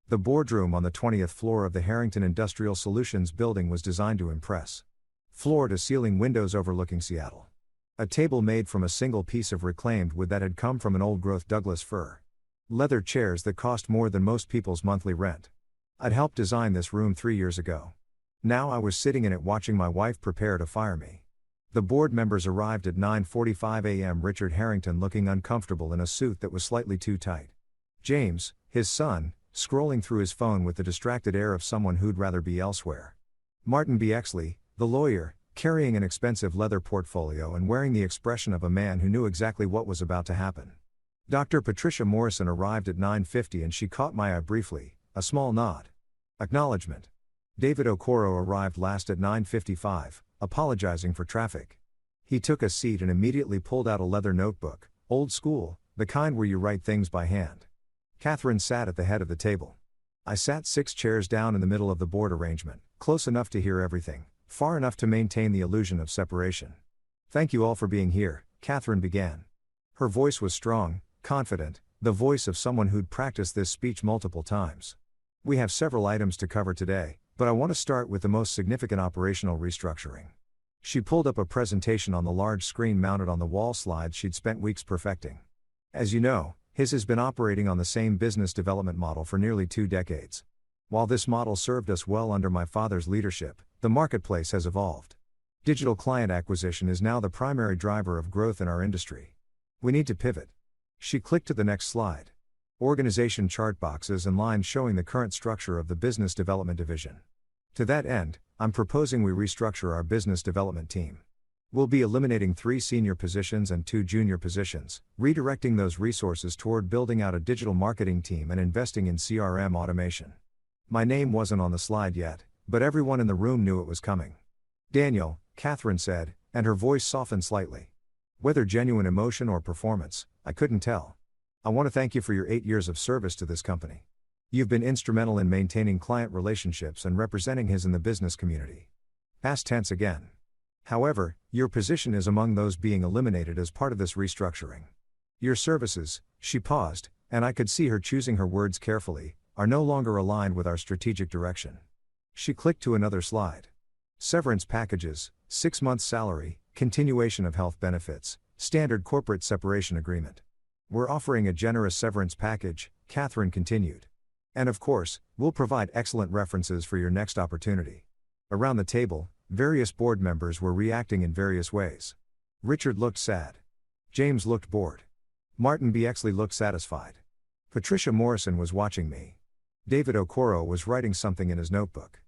The boardroom on the 20th floor of the Harrington Industrial Solutions building was designed to impress. Floor-to-ceiling windows overlooking Seattle. A table made from a single piece of reclaimed wood that had come from an old-growth Douglas fir. Leather chairs that cost more than most people's monthly rent. I'd helped design this room 3 years ago. Now I was sitting in it watching my wife prepare to fire me. The board members arrived at 9:45 a.m. Richard Harrington looking uncomfortable in a suit that was slightly too tight. James, his son, scrolling through his phone with the distracted air of someone who'd rather be elsewhere. Martin Bexley, the lawyer, carrying an expensive leather portfolio and wearing the expression of a man who knew exactly what was about to happen. Dr. Patricia Morrison arrived at 9:50 and she caught my eye briefly, a small nod. Acknowledgement. David Okoro arrived last at 9:55, apologizing for traffic. He took a seat and immediately pulled out a leather notebook, old school, the kind where you write things by hand. Catherine sat at the head of the table. I sat 6 chairs down in the middle of the board arrangement, close enough to hear everything, far enough to maintain the illusion of separation. Thank you all for being here, Catherine began. Her voice was strong, confident, the voice of someone who'd practiced this speech multiple times. We have several items to cover today, but I want to start with the most significant operational restructuring. She pulled up a presentation on the large screen mounted on the wall slides she'd spent weeks perfecting. As you know, his has been operating on the same business development model for nearly 2 decades. While this model served us well under my father's leadership, the marketplace has evolved. Digital client acquisition is now the primary driver of growth in our industry. We need to pivot. She clicked to the next slide. Organization chart boxes and lines showing the current structure of the business development division. To that end, I'm proposing we restructure our business development team. We'll be eliminating 3 senior positions and 2 junior positions, redirecting those resources toward building out a digital marketing team and investing in CRM automation. My name wasn't on the slide yet, but everyone in the room knew it was coming. Daniel, Catherine said, and her voice softened slightly. Whether genuine emotion or performance, I couldn't tell. I want to thank you for your 8 years of service to this company. You've been instrumental in maintaining client relationships and representing his in the business community. Past tense again. However, your position is among those being eliminated as part of this restructuring. Your services, she paused, and I could see her choosing her words carefully, are no longer aligned with our strategic direction. She clicked to another slide. Severance packages, 6 months salary, continuation of health benefits, standard corporate separation agreement. We're offering a generous severance package, Catherine continued. And of course, we'll provide excellent references for your next opportunity. Around the table, various board members were reacting in various ways. Richard looked sad. James looked bored. Martin Bexley looked satisfied. Patricia Morrison was watching me. David Okoro was writing something in his notebook.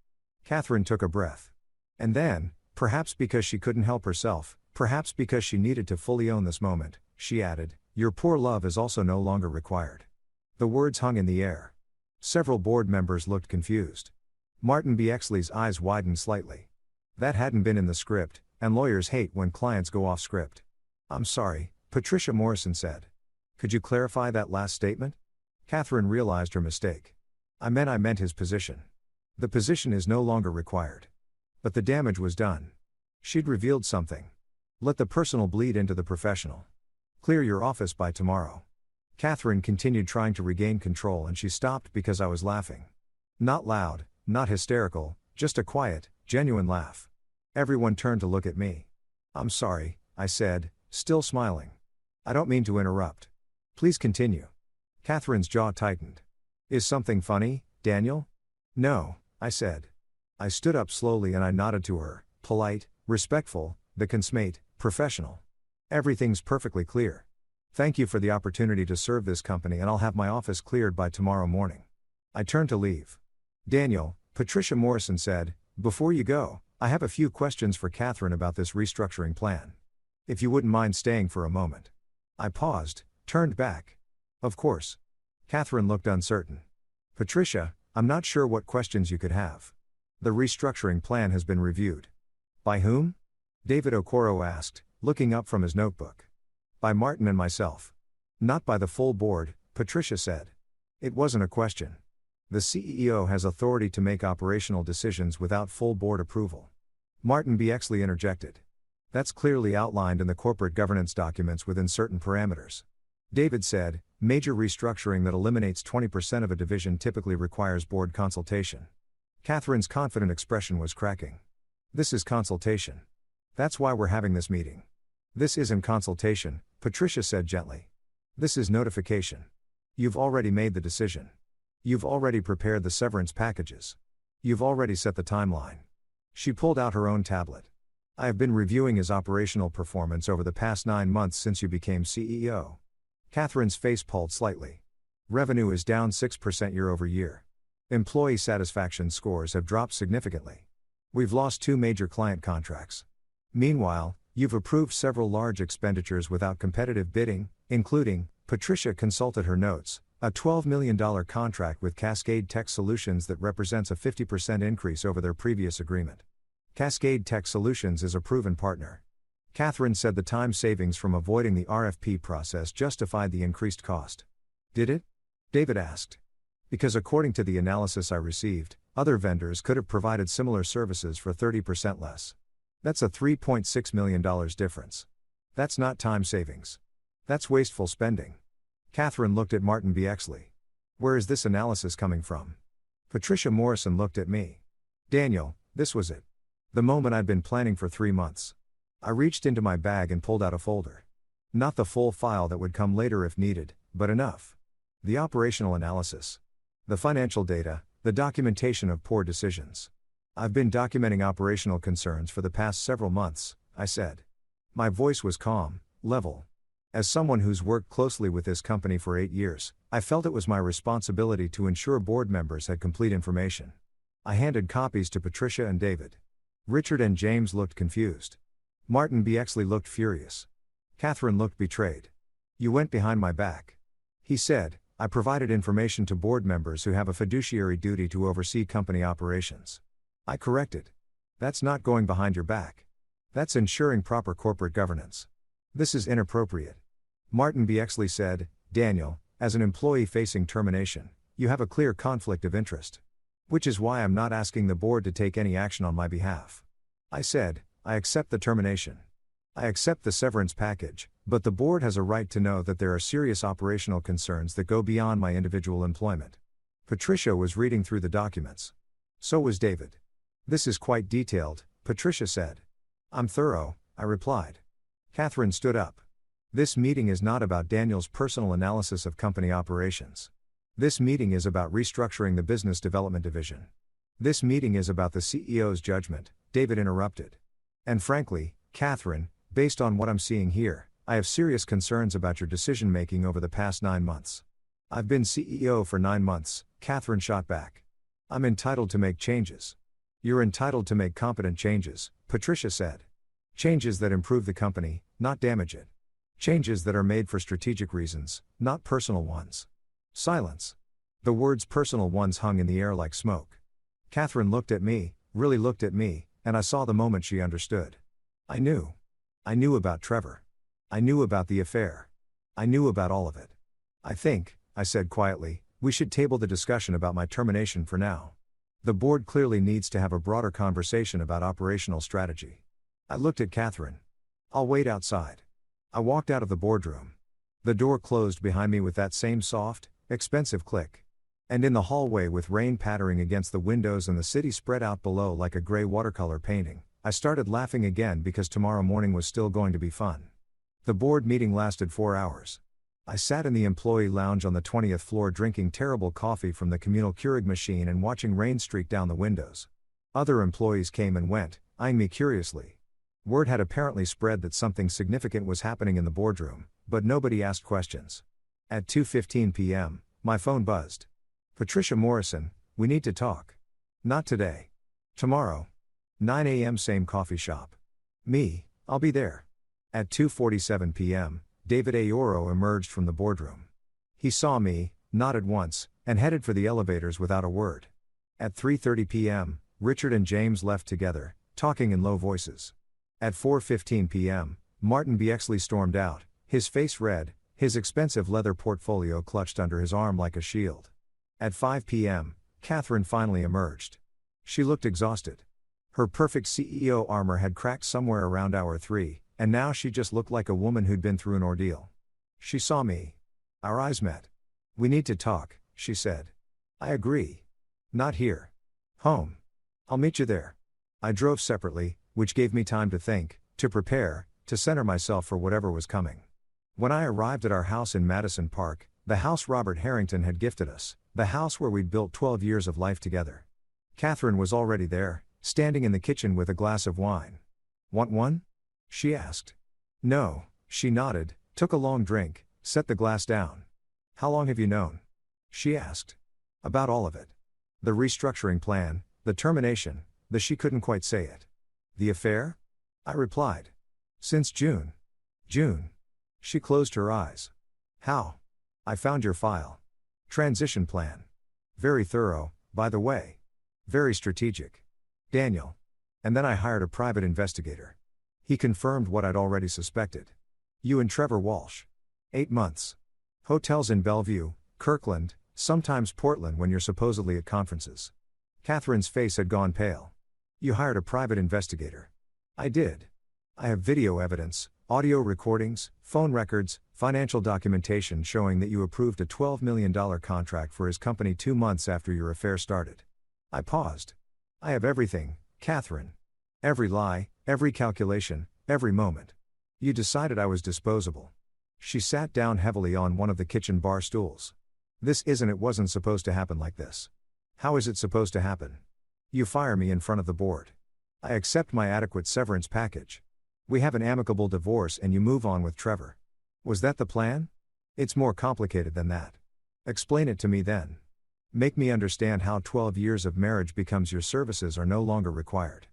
Catherine took a breath. And then, perhaps because she couldn't help herself, perhaps because she needed to fully own this moment, she added, "Your poor love is also no longer required." The words hung in the air. Several board members looked confused. Martin Bexley's eyes widened slightly. That hadn't been in the script, and lawyers hate when clients go off script. "I'm sorry," Patricia Morrison said. "Could you clarify that last statement?" Catherine realized her mistake. I meant his position. The position is no longer required. But the damage was done. She'd revealed something. Let the personal bleed into the professional. Clear your office by tomorrow. Catherine continued trying to regain control, and she stopped because I was laughing. Not loud, not hysterical, just a quiet, genuine laugh. Everyone turned to look at me. "I'm sorry," I said, still smiling. "I don't mean to interrupt. Please continue." Catherine's jaw tightened. "Is something funny, Daniel?" "No," I said. I stood up slowly and I nodded to her, polite, respectful, the consummate, professional. "Everything's perfectly clear. Thank you for the opportunity to serve this company, and I'll have my office cleared by tomorrow morning." I turned to leave. "Daniel," Patricia Morrison said, "before you go, I have a few questions for Catherine about this restructuring plan. If you wouldn't mind staying for a moment." I paused, turned back. "Of course." Catherine looked uncertain. "Patricia, I'm not sure what questions you could have. The restructuring plan has been reviewed." "By whom?" David Okoro asked, looking up from his notebook. "By Martin and myself." "Not by the full board," Patricia said. It wasn't a question. The CEO has authority to make operational decisions without full board approval. Martin Bexley interjected. "That's clearly outlined in the corporate governance documents within certain parameters." David said, "Major restructuring that eliminates 20% of a division typically requires board consultation." Catherine's confident expression was cracking. "This is consultation. That's why we're having this meeting." "This isn't consultation," Patricia said gently. "This is notification. You've already made the decision. You've already prepared the severance packages. You've already set the timeline." She pulled out her own tablet. "I have been reviewing his operational performance over the past 9 months since you became CEO." Catherine's face pulled slightly. "Revenue is down 6% year over year. Employee satisfaction scores have dropped significantly. We've lost 2 major client contracts. Meanwhile, you've approved several large expenditures without competitive bidding, including," Patricia consulted her notes, "a $12 million contract with Cascade Tech Solutions that represents a 50% increase over their previous agreement. Cascade Tech Solutions is a proven partner." Catherine said the time savings from avoiding the RFP process justified the increased cost. "Did it?" David asked. "Because according to the analysis I received, other vendors could have provided similar services for 30% less. That's a $3.6 million difference. That's not time savings. That's wasteful spending." Catherine looked at Martin Bexley. "Where is this analysis coming from?" Patricia Morrison looked at me. "Daniel, this was it. The moment I'd been planning for 3 months." I reached into my bag and pulled out a folder. Not the full file that would come later if needed, but enough. The operational analysis. The financial data, the documentation of poor decisions. "I've been documenting operational concerns for the past several months," I said. My voice was calm, level. As someone who's worked closely with this company for 8 years, I felt it was my responsibility to ensure board members had complete information. I handed copies to Patricia and David. Richard and James looked confused. Martin Bexley looked furious. Catherine looked betrayed. "You went behind my back." He said, "I provided information to board members who have a fiduciary duty to oversee company operations." I corrected. "That's not going behind your back. That's ensuring proper corporate governance. This is inappropriate." Martin Bexley said, "Daniel, as an employee facing termination, you have a clear conflict of interest. Which is why I'm not asking the board to take any action on my behalf." I said, "I accept the termination. I accept the severance package, but the board has a right to know that there are serious operational concerns that go beyond my individual employment." Patricia was reading through the documents. So was David. "This is quite detailed," Patricia said. "I'm thorough," I replied. Catherine stood up. "This meeting is not about Daniel's personal analysis of company operations. This meeting is about restructuring the business development division. This meeting is about the CEO's judgment," David interrupted. "And frankly, Catherine, based on what I'm seeing here, I have serious concerns about your decision making over the past 9 months. I've been CEO for 9 months, Catherine shot back. I'm entitled to make changes. You're entitled to make competent changes, Patricia said. Changes that improve the company, not damage it. Changes that are made for strategic reasons, not personal ones. Silence. The words personal ones hung in the air like smoke. Catherine looked at me, really looked at me, and I saw the moment she understood. I knew. I knew about Trevor. I knew about the affair. I knew about all of it. I think, I said quietly, we should table the discussion about my termination for now. The board clearly needs to have a broader conversation about operational strategy. I looked at Catherine. I'll wait outside. I walked out of the boardroom. The door closed behind me with that same soft, expensive click. And in the hallway, with rain pattering against the windows and the city spread out below like a gray watercolor painting, I started laughing again because tomorrow morning was still going to be fun. The board meeting lasted 4 hours. I sat in the employee lounge on the 20th floor drinking terrible coffee from the communal Keurig machine and watching rain streak down the windows. Other employees came and went, eyeing me curiously. Word had apparently spread that something significant was happening in the boardroom, but nobody asked questions. At 2:15 p.m., my phone buzzed. Patricia Morrison, we need to talk. Not today. Tomorrow. 9 a.m. same coffee shop. Me, I'll be there. At 2:47 p.m., David Ayoro emerged from the boardroom. He saw me, nodded once, and headed for the elevators without a word. At 3:30 p.m., Richard and James left together, talking in low voices. At 4:15 p.m., Martin Bexley stormed out, his face red, his expensive leather portfolio clutched under his arm like a shield. At 5 p.m., Catherine finally emerged. She looked exhausted. Her perfect CEO armor had cracked somewhere around hour 3, and now she just looked like a woman who'd been through an ordeal. She saw me. Our eyes met. We need to talk, she said. I agree. Not here. Home. I'll meet you there. I drove separately, which gave me time to think, to prepare, to center myself for whatever was coming. When I arrived at our house in Madison Park, the house Robert Harrington had gifted us, the house where we'd built 12 years of life together. Catherine was already there, standing in the kitchen with a glass of wine. Want one? She asked. No, she nodded, took a long drink, set the glass down. How long have you known? She asked. About all of it. The restructuring plan, the termination, she couldn't quite say it. The affair? I replied. Since June. June. She closed her eyes. How? I found your file. Transition plan. Very thorough, by the way. Very strategic. Daniel. And then I hired a private investigator. He confirmed what I'd already suspected. You and Trevor Walsh. 8 months. Hotels in Bellevue, Kirkland, sometimes Portland when you're supposedly at conferences. Catherine's face had gone pale. You hired a private investigator. I did. I have video evidence, audio recordings, phone records, financial documentation showing that you approved a $12 million contract for his company 2 months after your affair started. I paused. I have everything, Catherine. Every lie, every calculation, every moment. You decided I was disposable. She sat down heavily on one of the kitchen bar stools. It wasn't supposed to happen like this. How is it supposed to happen? You fire me in front of the board. I accept my adequate severance package. We have an amicable divorce and you move on with Trevor. Was that the plan? It's more complicated than that. Explain it to me then. Make me understand how 12 years of marriage becomes your services are no longer required.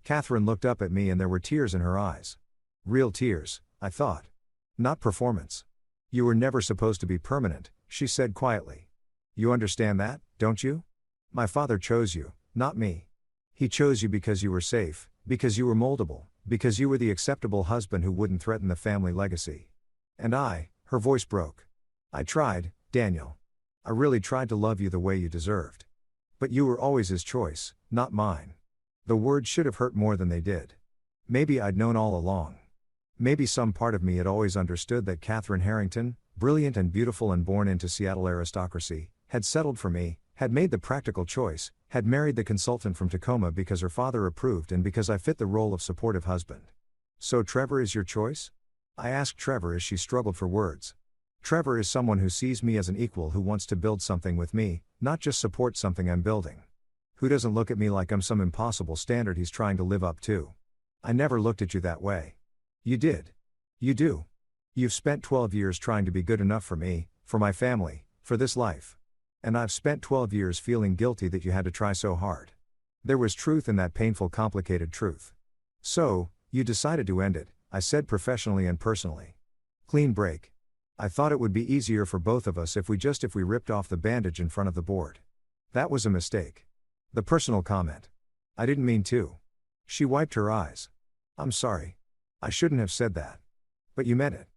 Catherine looked up at me and there were tears in her eyes. Real tears, I thought. Not performance. You were never supposed to be permanent, she said quietly. You understand that, don't you? My father chose you, not me. He chose you because you were safe, because you were moldable, because you were the acceptable husband who wouldn't threaten the family legacy. And her voice broke. I tried, Daniel. I really tried to love you the way you deserved. But you were always his choice, not mine. The words should have hurt more than they did. Maybe I'd known all along. Maybe some part of me had always understood that Catherine Harrington, brilliant and beautiful and born into Seattle aristocracy, had settled for me, had made the practical choice, had married the consultant from Tacoma because her father approved and because I fit the role of supportive husband. So Trevor is your choice? I asked Trevor as she struggled for words. Trevor is someone who sees me as an equal who wants to build something with me, not just support something I'm building. Who doesn't look at me like I'm some impossible standard he's trying to live up to. I never looked at you that way. You did. You do. You've spent 12 years trying to be good enough for me, for my family, for this life. And I've spent 12 years feeling guilty that you had to try so hard. There was truth in that painful, complicated truth. So, you decided to end it, I said professionally and personally. Clean break. I thought it would be easier for both of us if we ripped off the bandage in front of the board. That was a mistake. The personal comment. I didn't mean to. She wiped her eyes. I'm sorry. I shouldn't have said that. But you meant it.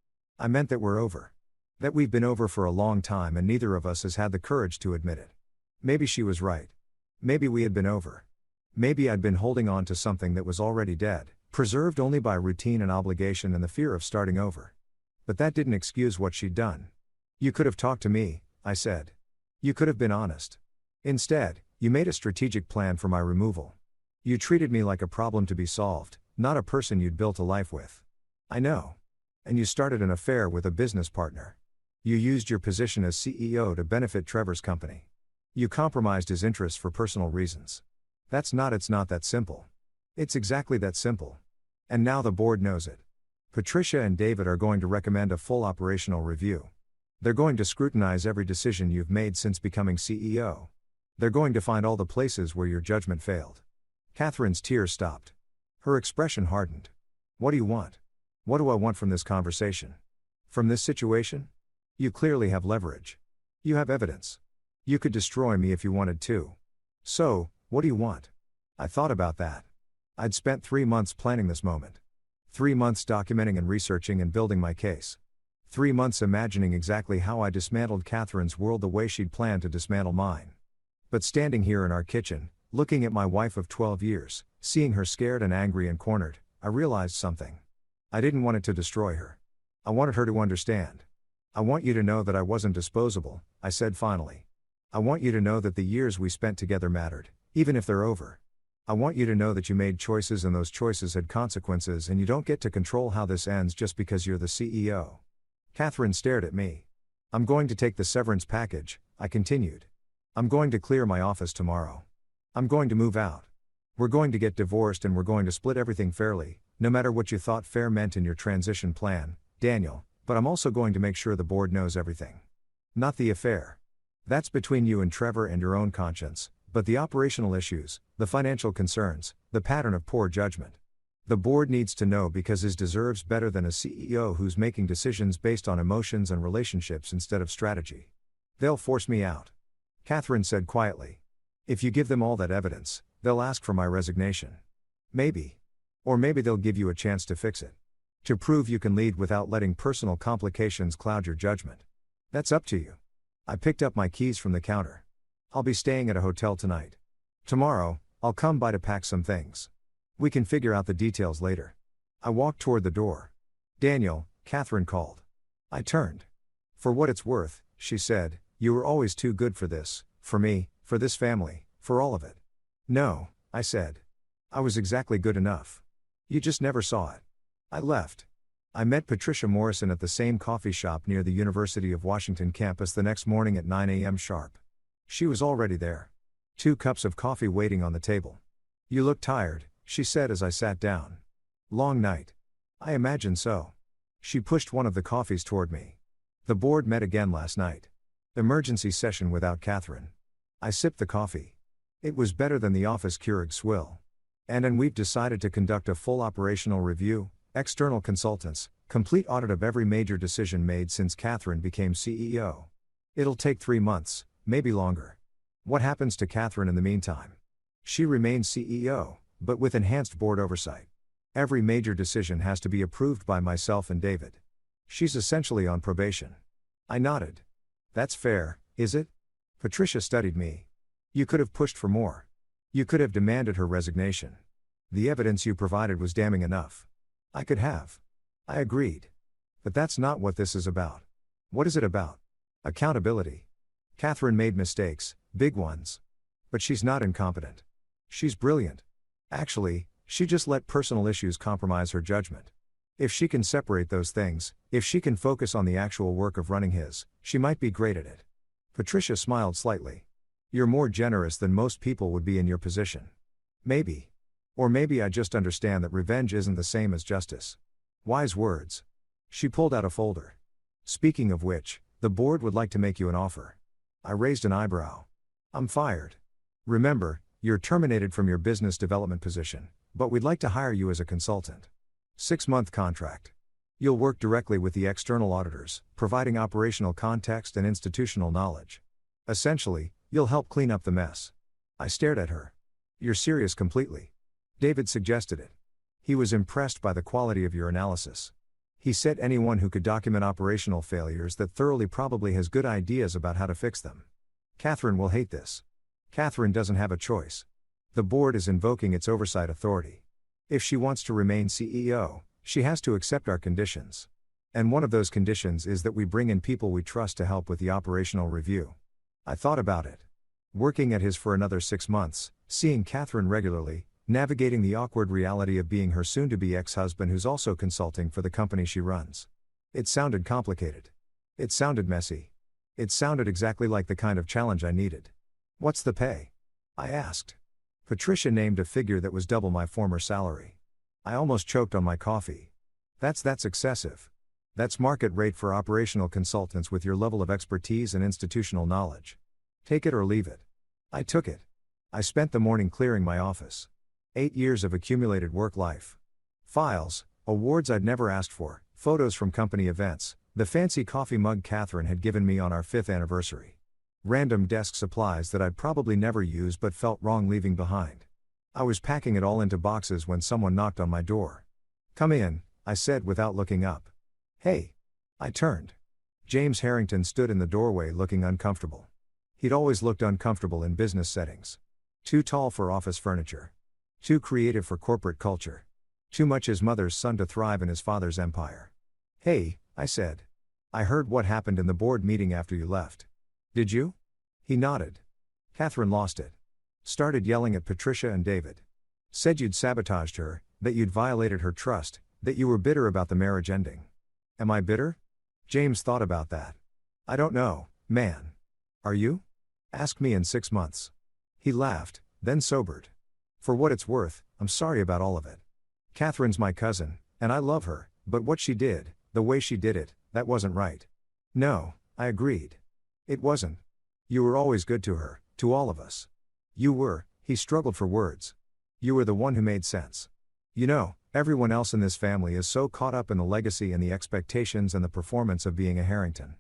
I meant that we're over. That we've been over for a long time and neither of us has had the courage to admit it. Maybe she was right. Maybe we had been over. Maybe I'd been holding on to something that was already dead, preserved only by routine and obligation and the fear of starting over. But that didn't excuse what she'd done. You could have talked to me, I said. You could have been honest. Instead, you made a strategic plan for my removal. You treated me like a problem to be solved, not a person you'd built a life with. I know. And you started an affair with a business partner. You used your position as CEO to benefit Trevor's company. You compromised his interests for personal reasons. It's not that simple. It's exactly that simple. And now the board knows it. Patricia and David are going to recommend a full operational review. They're going to scrutinize every decision you've made since becoming CEO. They're going to find all the places where your judgment failed. Catherine's tears stopped. Her expression hardened. What do you want? What do I want from this conversation? From this situation? You clearly have leverage. You have evidence. You could destroy me if you wanted to. So, what do you want? I thought about that. I'd spent 3 months planning this moment. 3 months documenting and researching and building my case. 3 months imagining exactly how I dismantled Catherine's world the way she'd planned to dismantle mine. But standing here in our kitchen, looking at my wife of 12 years, seeing her scared and angry and cornered, I realized something. I didn't want it to destroy her. I wanted her to understand. I want you to know that I wasn't disposable, I said finally. I want you to know that the years we spent together mattered, even if they're over. I want you to know that you made choices and those choices had consequences and you don't get to control how this ends just because you're the CEO. Catherine stared at me. I'm going to take the severance package, I continued. I'm going to clear my office tomorrow. I'm going to move out. We're going to get divorced and we're going to split everything fairly, no matter what you thought fair meant in your transition plan, Daniel, but I'm also going to make sure the board knows everything. Not the affair. That's between you and Trevor and your own conscience, but the operational issues, the financial concerns, the pattern of poor judgment. The board needs to know because it deserves better than a CEO who's making decisions based on emotions and relationships instead of strategy. They'll force me out. Catherine said quietly. If you give them all that evidence, they'll ask for my resignation. Maybe. Or maybe they'll give you a chance to fix it. To prove you can lead without letting personal complications cloud your judgment. That's up to you. I picked up my keys from the counter. I'll be staying at a hotel tonight. Tomorrow, I'll come by to pack some things. We can figure out the details later. I walked toward the door. Daniel, Catherine called. I turned. For what it's worth, she said, you were always too good for this, for me, for this family, for all of it. No, I said. I was exactly good enough. You just never saw it. I left. I met Patricia Morrison at the same coffee shop near the University of Washington campus the next morning at 9 a.m. sharp. She was already there. 2 cups of coffee waiting on the table. You look tired, she said as I sat down. Long night. I imagine so. She pushed one of the coffees toward me. The board met again last night. Emergency session without Catherine. I sipped the coffee. It was better than the office Keurig swill. And we've decided to conduct a full operational review, external consultants, complete audit of every major decision made since Catherine became CEO. It'll take 3 months, maybe longer. What happens to Catherine in the meantime? She remains CEO, but with enhanced board oversight. Every major decision has to be approved by myself and David. She's essentially on probation. I nodded. That's fair, is it? Patricia studied me. You could have pushed for more. You could have demanded her resignation. The evidence you provided was damning enough. I could have. I agreed. But that's not what this is about. What is it about? Accountability. Catherine made mistakes, big ones. But she's not incompetent. She's brilliant. Actually, she just let personal issues compromise her judgment. If she can separate those things, if she can focus on the actual work of running his, she might be great at it. Patricia smiled slightly. You're more generous than most people would be in your position. Maybe. Or maybe I just understand that revenge isn't the same as justice. Wise words. She pulled out a folder. Speaking of which, the board would like to make you an offer. I raised an eyebrow. I'm fired. Remember, you're terminated from your business development position, but we'd like to hire you as a consultant. 6-month contract. You'll work directly with the external auditors, providing operational context and institutional knowledge. Essentially, you'll help clean up the mess. I stared at her. You're serious completely. David suggested it. He was impressed by the quality of your analysis. He said anyone who could document operational failures that thoroughly probably has good ideas about how to fix them. Catherine will hate this. Catherine doesn't have a choice. The board is invoking its oversight authority. If she wants to remain CEO, she has to accept our conditions. And one of those conditions is that we bring in people we trust to help with the operational review. I thought about it. Working at his for another 6 months, seeing Catherine regularly, navigating the awkward reality of being her soon-to-be ex-husband who's also consulting for the company she runs. It sounded complicated. It sounded messy. It sounded exactly like the kind of challenge I needed. What's the pay? I asked. Patricia named a figure that was double my former salary. I almost choked on my coffee. That's excessive. That's market rate for operational consultants with your level of expertise and institutional knowledge. Take it or leave it. I took it. I spent the morning clearing my office. 8 years of accumulated work life. Files, awards I'd never asked for, photos from company events, the fancy coffee mug Catherine had given me on our 5th anniversary. Random desk supplies that I'd probably never use but felt wrong leaving behind. I was packing it all into boxes when someone knocked on my door. Come in, I said without looking up. Hey. I turned. James Harrington stood in the doorway looking uncomfortable. He'd always looked uncomfortable in business settings. Too tall for office furniture. Too creative for corporate culture. Too much his mother's son to thrive in his father's empire. Hey, I said. I heard what happened in the board meeting after you left. Did you? He nodded. Catherine lost it. Started yelling at Patricia and David. Said you'd sabotaged her, that you'd violated her trust, that you were bitter about the marriage ending. Am I bitter? James thought about that. I don't know, man. Are you? Ask me in 6 months. He laughed, then sobered. For what it's worth, I'm sorry about all of it. Catherine's my cousin, and I love her, but what she did, the way she did it, that wasn't right. No, I agreed. It wasn't. You were always good to her, to all of us. You were, he struggled for words. You were the one who made sense. You know, everyone else in this family is so caught up in the legacy and the expectations and the performance of being a Harrington.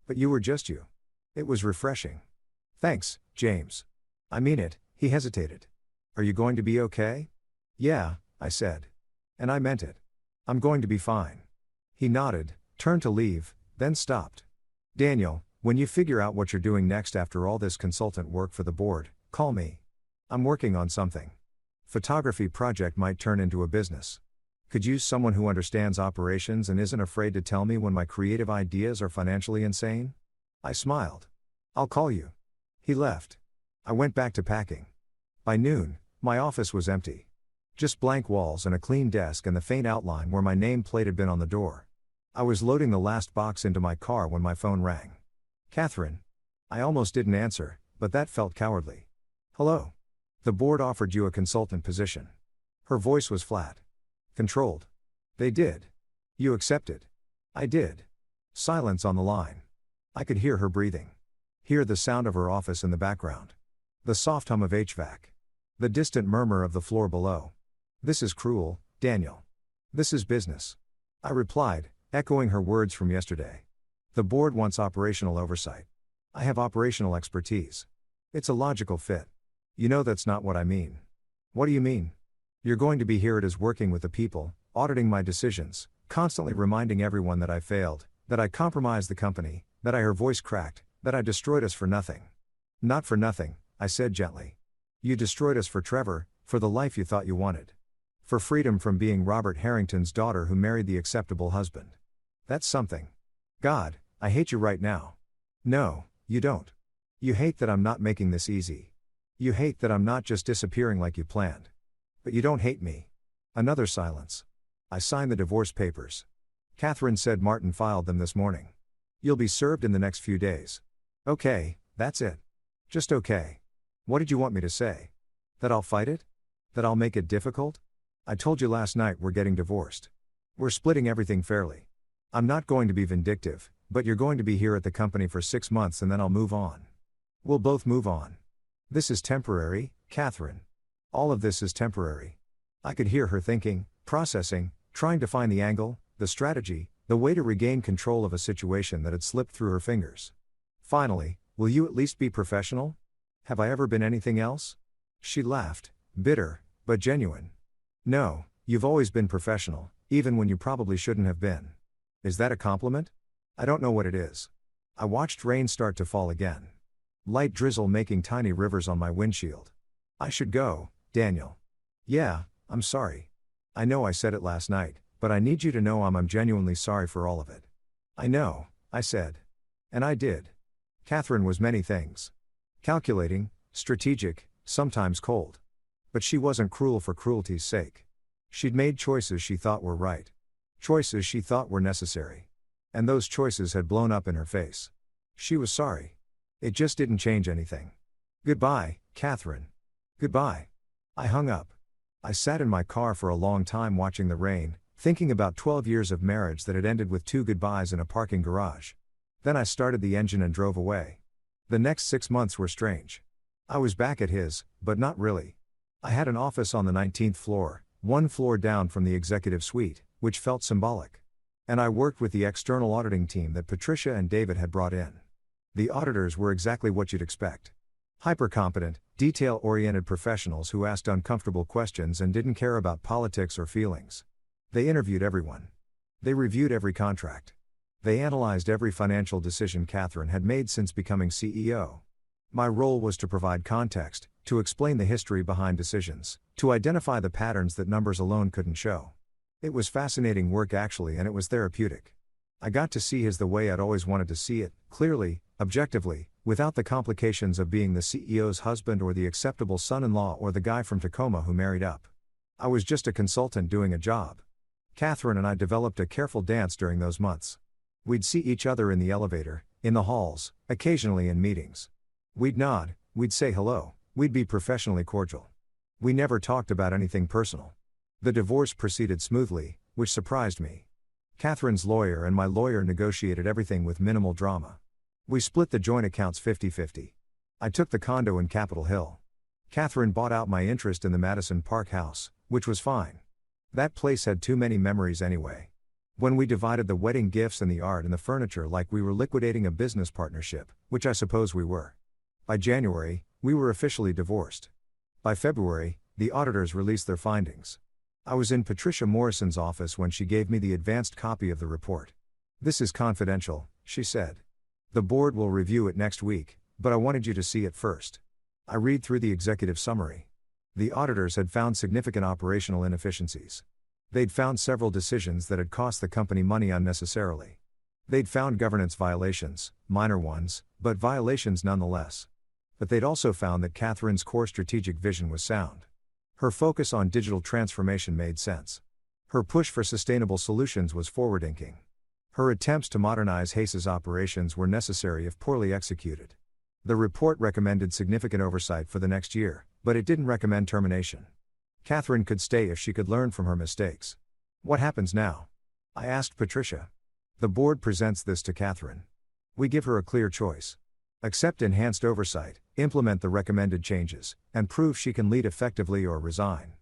But you were just you. It was refreshing. Thanks, James. I mean it, he hesitated. Are you going to be okay? Yeah, I said. And I meant it. I'm going to be fine. He nodded, turned to leave, then stopped. Daniel, when you figure out what you're doing next after all this consultant work for the board, call me. I'm working on something. Photography project might turn into a business. Could use someone who understands operations and isn't afraid to tell me when my creative ideas are financially insane? I smiled. I'll call you. He left. I went back to packing. By noon, my office was empty. Just blank walls and a clean desk and the faint outline where my name plate had been on the door. I was loading the last box into my car when my phone rang. Catherine. I almost didn't answer, but that felt cowardly. Hello. The board offered you a consultant position. Her voice was flat. Controlled. They did. You accepted. I did. Silence on the line. I could hear her breathing. Hear the sound of her office in the background. The soft hum of HVAC. The distant murmur of the floor below. This is cruel, Daniel. This is business. I replied, echoing her words from yesterday. The board wants operational oversight. I have operational expertise. It's a logical fit. You know that's not what I mean. What do you mean? You're going to be here at his working with the people, auditing my decisions, constantly reminding everyone that I failed, that I compromised the company, that her voice cracked, that I destroyed us for nothing. Not for nothing, I said gently. You destroyed us for Trevor, for the life you thought you wanted. For freedom from being Robert Harrington's daughter who married the acceptable husband. That's something. God, I hate you right now. No, you don't. You hate that I'm not making this easy. You hate that I'm not just disappearing like you planned. But you don't hate me. Another silence. I signed the divorce papers. Catherine said Martin filed them this morning. You'll be served in the next few days. Okay, that's it. Just okay. What did you want me to say? That I'll fight it? That I'll make it difficult? I told you last night we're getting divorced. We're splitting everything fairly. I'm not going to be vindictive, but you're going to be here at the company for 6 months and then I'll move on. We'll both move on. This is temporary, Catherine. All of this is temporary. I could hear her thinking, processing, trying to find the angle, the strategy, the way to regain control of a situation that had slipped through her fingers. Finally, will you at least be professional? Have I ever been anything else? She laughed, bitter, but genuine. No, you've always been professional, even when you probably shouldn't have been. Is that a compliment? I don't know what it is. I watched rain start to fall again. Light drizzle making tiny rivers on my windshield. I should go, Daniel. Yeah, I'm sorry. I know I said it last night, but I need you to know I'm genuinely sorry for all of it. I know, I said. And I did. Catherine was many things. Calculating, strategic, sometimes cold. But she wasn't cruel for cruelty's sake. She'd made choices she thought were right. Choices she thought were necessary. And those choices had blown up in her face. She was sorry. It just didn't change anything. Goodbye, Catherine. Goodbye. I hung up. I sat in my car for a long time watching the rain, thinking about 12 years of marriage that had ended with 2 goodbyes in a parking garage. Then I started the engine and drove away. The next 6 months were strange. I was back at his, but not really. I had an office on the 19th floor, 1 floor down from the executive suite, which felt symbolic. And I worked with the external auditing team that Patricia and David had brought in. The auditors were exactly what you'd expect. Hyper-competent, detail-oriented professionals who asked uncomfortable questions and didn't care about politics or feelings. They interviewed everyone. They reviewed every contract. They analyzed every financial decision Catherine had made since becoming CEO. My role was to provide context, to explain the history behind decisions, to identify the patterns that numbers alone couldn't show. It was fascinating work actually, and it was therapeutic. I got to see his the way I'd always wanted to see it, clearly, objectively, without the complications of being the CEO's husband or the acceptable son-in-law or the guy from Tacoma who married up. I was just a consultant doing a job. Catherine and I developed a careful dance during those months. We'd see each other in the elevator, in the halls, occasionally in meetings. We'd nod, we'd say hello, we'd be professionally cordial. We never talked about anything personal. The divorce proceeded smoothly, which surprised me. Catherine's lawyer and my lawyer negotiated everything with minimal drama. We split the joint accounts 50-50. I took the condo in Capitol Hill. Catherine bought out my interest in the Madison Park house, which was fine. That place had too many memories anyway. When we divided the wedding gifts and the art and the furniture like we were liquidating a business partnership, which I suppose we were. By January, we were officially divorced. By February, the auditors released their findings. I was in Patricia Morrison's office when she gave me the advanced copy of the report. "This is confidential," she said. "The board will review it next week, but I wanted you to see it first." I read through the executive summary. The auditors had found significant operational inefficiencies. They'd found several decisions that had cost the company money unnecessarily. They'd found governance violations, minor ones, but violations nonetheless. But they'd also found that Catherine's core strategic vision was sound. Her focus on digital transformation made sense. Her push for sustainable solutions was forward-thinking. Her attempts to modernize Hace's operations were necessary if poorly executed. The report recommended significant oversight for the next year, but it didn't recommend termination. Catherine could stay if she could learn from her mistakes. What happens now? I asked Patricia. The board presents this to Catherine. We give her a clear choice. Accept enhanced oversight, implement the recommended changes, and prove she can lead effectively or resign.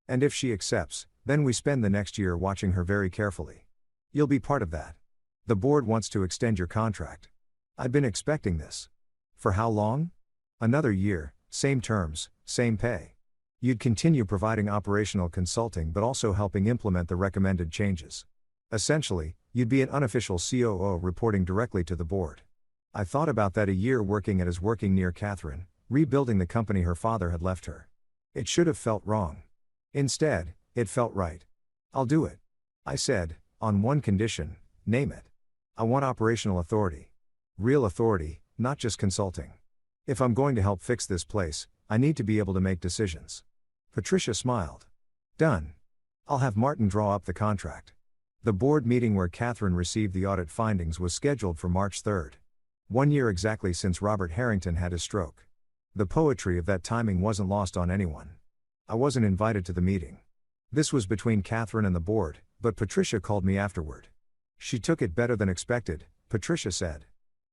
And if she accepts, then we spend the next year watching her very carefully. You'll be part of that. The board wants to extend your contract. I've been expecting this. For how long? Another year, same terms, same pay. You'd continue providing operational consulting but also helping implement the recommended changes. Essentially, you'd be an unofficial COO reporting directly to the board. I thought about that a year working near Catherine, rebuilding the company her father had left her. It should have felt wrong. Instead, it felt right. I'll do it. I said, on one condition, name it. I want operational authority. Real authority, not just consulting. If I'm going to help fix this place, I need to be able to make decisions. Patricia smiled. Done. I'll have Martin draw up the contract. The board meeting where Catherine received the audit findings was scheduled for March 3rd. 1 year exactly since Robert Harrington had his stroke. The poetry of that timing wasn't lost on anyone. I wasn't invited to the meeting. This was between Catherine and the board, but Patricia called me afterward. She took it better than expected, Patricia said.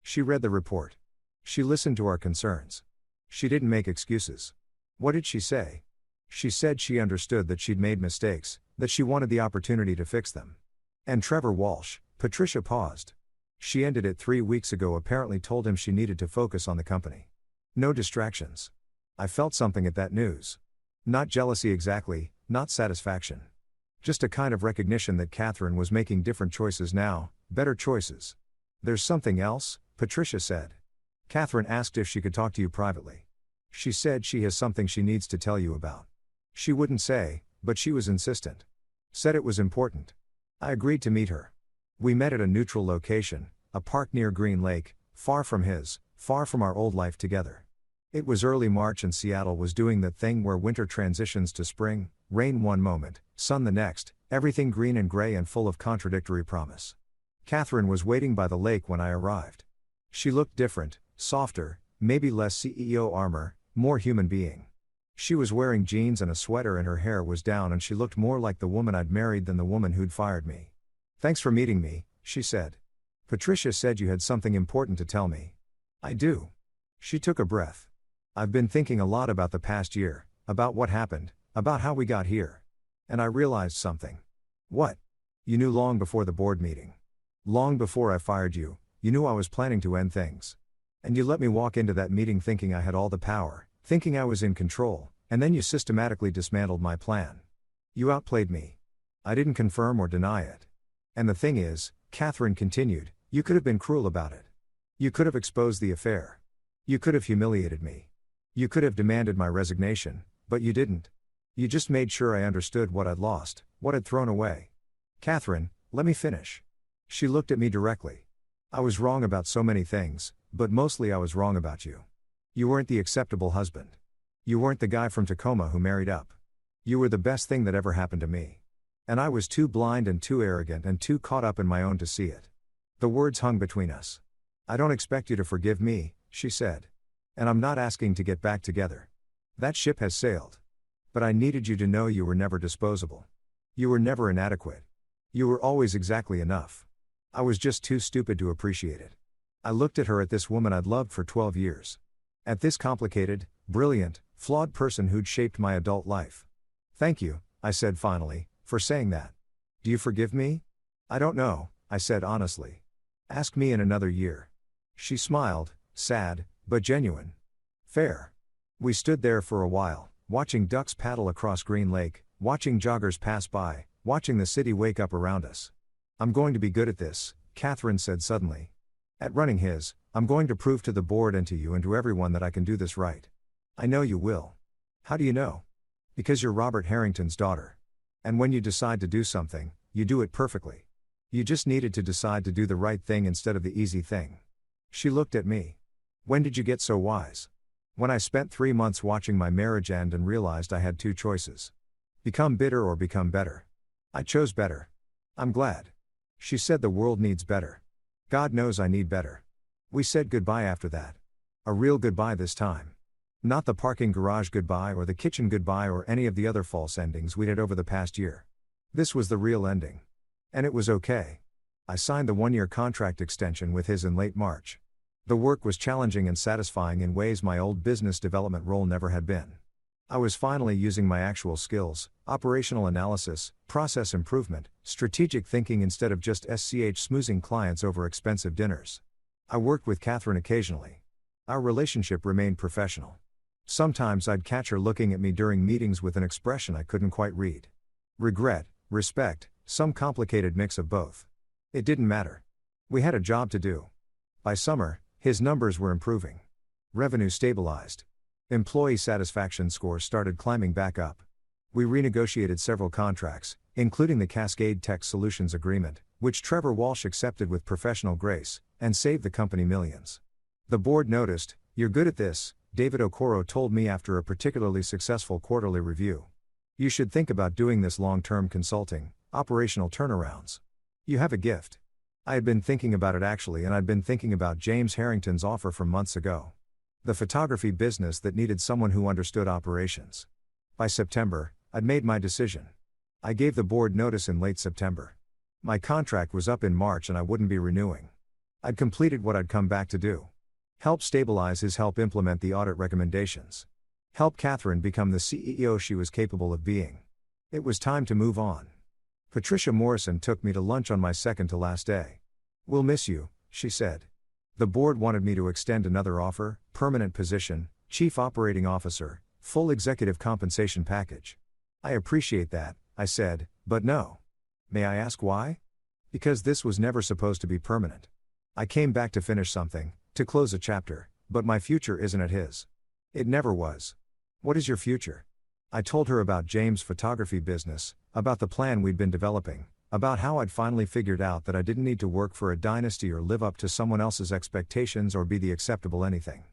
She read the report. She listened to our concerns. She didn't make excuses. What did she say? She said she understood that she'd made mistakes, that she wanted the opportunity to fix them. And Trevor Walsh, Patricia paused. She ended it 3 weeks ago, apparently told him she needed to focus on the company. No distractions. I felt something at that news. Not jealousy exactly, not satisfaction. Just a kind of recognition that Catherine was making different choices now, better choices. There's something else, Patricia said. Catherine asked if she could talk to you privately. She said she has something she needs to tell you about. She wouldn't say, but she was insistent. Said it was important. I agreed to meet her. We met at a neutral location, a park near Green Lake, far from our old life together. It was early March and Seattle was doing that thing where winter transitions to spring, rain one moment, sun the next, everything green and gray and full of contradictory promise. Catherine was waiting by the lake when I arrived. She looked different, softer, maybe less CEO armor, more human being. She was wearing jeans and a sweater and her hair was down and she looked more like the woman I'd married than the woman who'd fired me. Thanks for meeting me, she said. Patricia said you had something important to tell me. I do. She took a breath. I've been thinking a lot about the past year, about what happened, about how we got here. And I realized something. What? You knew long before the board meeting. Long before I fired you, you knew I was planning to end things. And you let me walk into that meeting thinking I had all the power, thinking I was in control, and then you systematically dismantled my plan. You outplayed me. I didn't confirm or deny it. And the thing is, Catherine continued, you could have been cruel about it. You could have exposed the affair. You could have humiliated me. You could have demanded my resignation, but you didn't. You just made sure I understood what I'd lost, what I'd thrown away. Catherine, let me finish. She looked at me directly. I was wrong about so many things, but mostly I was wrong about you. You weren't the acceptable husband. You weren't the guy from Tacoma who married up. You were the best thing that ever happened to me. And I was too blind and too arrogant and too caught up in my own to see it. The words hung between us. I don't expect you to forgive me, she said. And I'm not asking to get back together. That ship has sailed. But I needed you to know you were never disposable. You were never inadequate. You were always exactly enough. I was just too stupid to appreciate it. I looked at her, at this woman I'd loved for 12 years. At this complicated, brilliant, flawed person who'd shaped my adult life. Thank you, I said finally, for saying that. Do you forgive me? I don't know, I said honestly. Ask me in another year. She smiled, sad, but genuine. Fair. We stood there for a while, watching ducks paddle across Green Lake, watching joggers pass by, watching the city wake up around us. I'm going to be good at this, Catherine said suddenly. At running his, I'm going to prove to the board and to you and to everyone that I can do this right. I know you will. How do you know? Because you're Robert Harrington's daughter. And when you decide to do something, you do it perfectly. You just needed to decide to do the right thing instead of the easy thing. She looked at me. When did you get so wise? When I spent 3 months watching my marriage end and realized I had 2 choices. Become bitter or become better. I chose better. I'm glad. She said the world needs better. God knows I need better. We said goodbye after that. A real goodbye this time. Not the parking garage goodbye or the kitchen goodbye or any of the other false endings we'd had over the past year. This was the real ending. And it was okay. I signed the 1-year contract extension with his in late March. The work was challenging and satisfying in ways my old business development role never had been. I was finally using my actual skills, operational analysis, process improvement, strategic thinking instead of just schmoozing clients over expensive dinners. I worked with Catherine occasionally. Our relationship remained professional. Sometimes I'd catch her looking at me during meetings with an expression I couldn't quite read. Regret, respect, some complicated mix of both. It didn't matter. We had a job to do. By summer, his numbers were improving. Revenue stabilized. Employee satisfaction scores started climbing back up. We renegotiated several contracts, including the Cascade Tech Solutions Agreement, which Trevor Walsh accepted with professional grace, and saved the company millions. The board noticed, "You're good at this," David Okoro told me after a particularly successful quarterly review. "You should think about doing this long-term consulting, operational turnarounds. You have a gift." I had been thinking about it actually, and I'd been thinking about James Harrington's offer from months ago. The photography business that needed someone who understood operations. By September, I'd made my decision. I gave the board notice in late September. My contract was up in March and I wouldn't be renewing. I'd completed what I'd come back to do. Help stabilize his, help implement the audit recommendations. Help Catherine become the CEO she was capable of being. It was time to move on. Patricia Morrison took me to lunch on my second to last day. "We'll miss you," she said. The board wanted me to extend another offer, permanent position, chief operating officer, full executive compensation package. "I appreciate that," I said, "but no." "May I ask why?" "Because this was never supposed to be permanent. I came back to finish something, to close a chapter, but my future isn't at his. It never was." "What is your future?" I told her about James' photography business, about the plan we'd been developing, about how I'd finally figured out that I didn't need to work for a dynasty or live up to someone else's expectations or be the acceptable anything.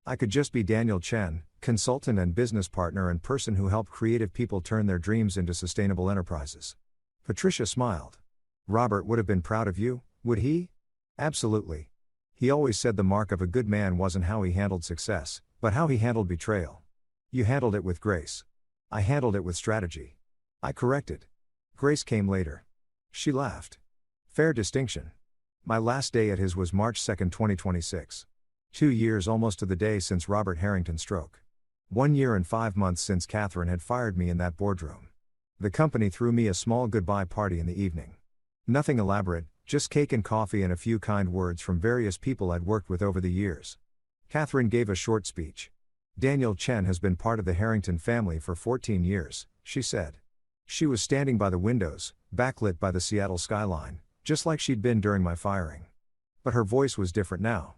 I could just be Daniel Chen, consultant and business partner and person who helped creative people turn their dreams into sustainable enterprises. Patricia smiled. "Robert would have been proud of you, would he?" "Absolutely. He always said the mark of a good man wasn't how he handled success, but how he handled betrayal. You handled it with grace. I handled it with strategy." I corrected. "Grace came later." She laughed. "Fair distinction. My last day at his was March 2, 2026. 2 years almost to the day since Robert Harrington's stroke. 1 year and 5 months since Catherine had fired me in that boardroom. The company threw me a small goodbye party in the evening. Nothing elaborate, just cake and coffee and a few kind words from various people I'd worked with over the years. Catherine gave a short speech. "Daniel Chen has been part of the Harrington family for 14 years, she said. She was standing by the windows, backlit by the Seattle skyline, just like she'd been during my firing. But her voice was different now.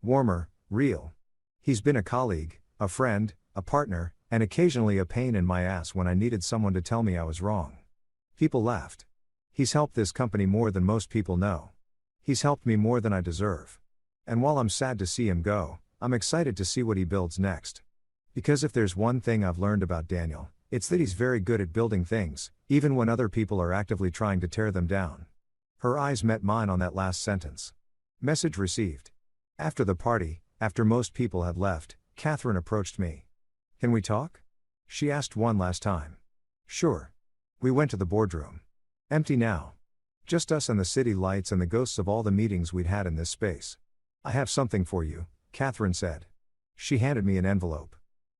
Warmer, real. He's been a colleague, a friend, a partner, and occasionally a pain in my ass when I needed someone to tell me I was wrong. People laughed. He's helped this company more than most people know. He's helped me more than I deserve. And while I'm sad to see him go, I'm excited to see what he builds next. Because if there's one thing I've learned about Daniel, it's that he's very good at building things, even when other people are actively trying to tear them down." Her eyes met mine on that last sentence. Message received. After the party, after most people had left, Catherine approached me. "Can we talk?" she asked one last time. "Sure." We went to the boardroom. Empty now. Just us and the city lights and the ghosts of all the meetings we'd had in this space. "I have something for you," Catherine said. She handed me an envelope.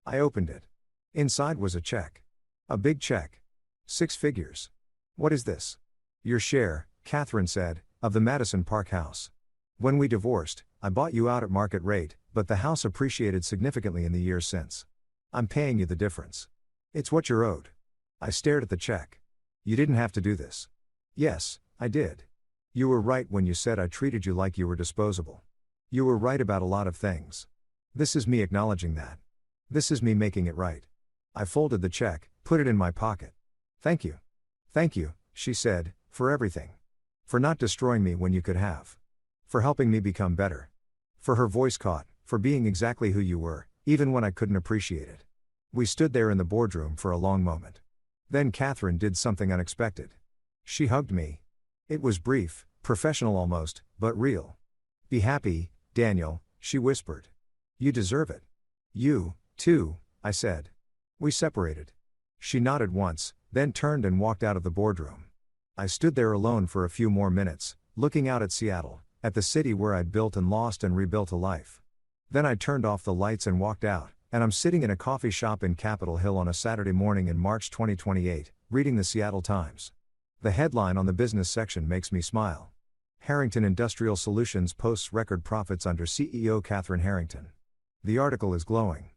I opened it. Inside was a check. A big check. 6 figures. "What is this?" "Your share," Catherine said, "of the Madison Park house. When we divorced, I bought you out at market rate, but the house appreciated significantly in the years since. I'm paying you the difference. It's what you're owed." I stared at the check. "You didn't have to do this." "Yes, I did. You were right when you said I treated you like you were disposable. You were right about a lot of things. This is me acknowledging that. This is me making it right." I folded the check, put it in my pocket. "Thank you. Thank you," she said, "for everything. For not destroying me when you could have. For helping me become better. For," her voice caught, "for being exactly who you were, even when I couldn't appreciate it." We stood there in the boardroom for a long moment. Then Catherine did something unexpected. She hugged me. It was brief, professional almost, but real. "Be happy, Daniel," she whispered. "You deserve it." "You, too," I said. We separated. She nodded once, then turned and walked out of the boardroom. I stood there alone for a few more minutes, looking out at Seattle, at the city where I'd built and lost and rebuilt a life. Then I turned off the lights and walked out, and I'm sitting in a coffee shop in Capitol Hill on a Saturday morning in March 2028, reading the Seattle Times. The headline on the business section makes me smile. Harrington Industrial Solutions posts record profits under CEO Catherine Harrington. The article is glowing.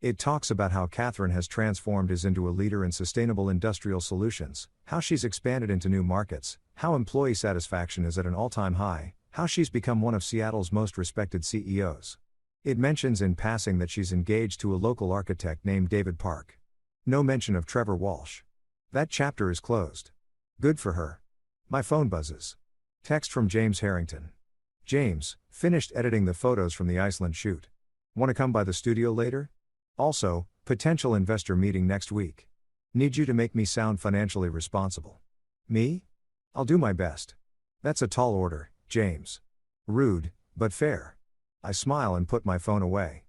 It talks about how Catherine has transformed us into a leader in sustainable industrial solutions, how she's expanded into new markets, how employee satisfaction is at an all-time high, how she's become one of Seattle's most respected CEOs. It mentions in passing that she's engaged to a local architect named David Park. No mention of Trevor Walsh. That chapter is closed. Good for her. My phone buzzes. Text from James Harrington. "James, finished editing the photos from the Iceland shoot. Want to come by the studio later? Also, potential investor meeting next week. Need you to make me sound financially responsible." "Me? I'll do my best." "That's a tall order, James. Rude, but fair." I smile and put my phone away.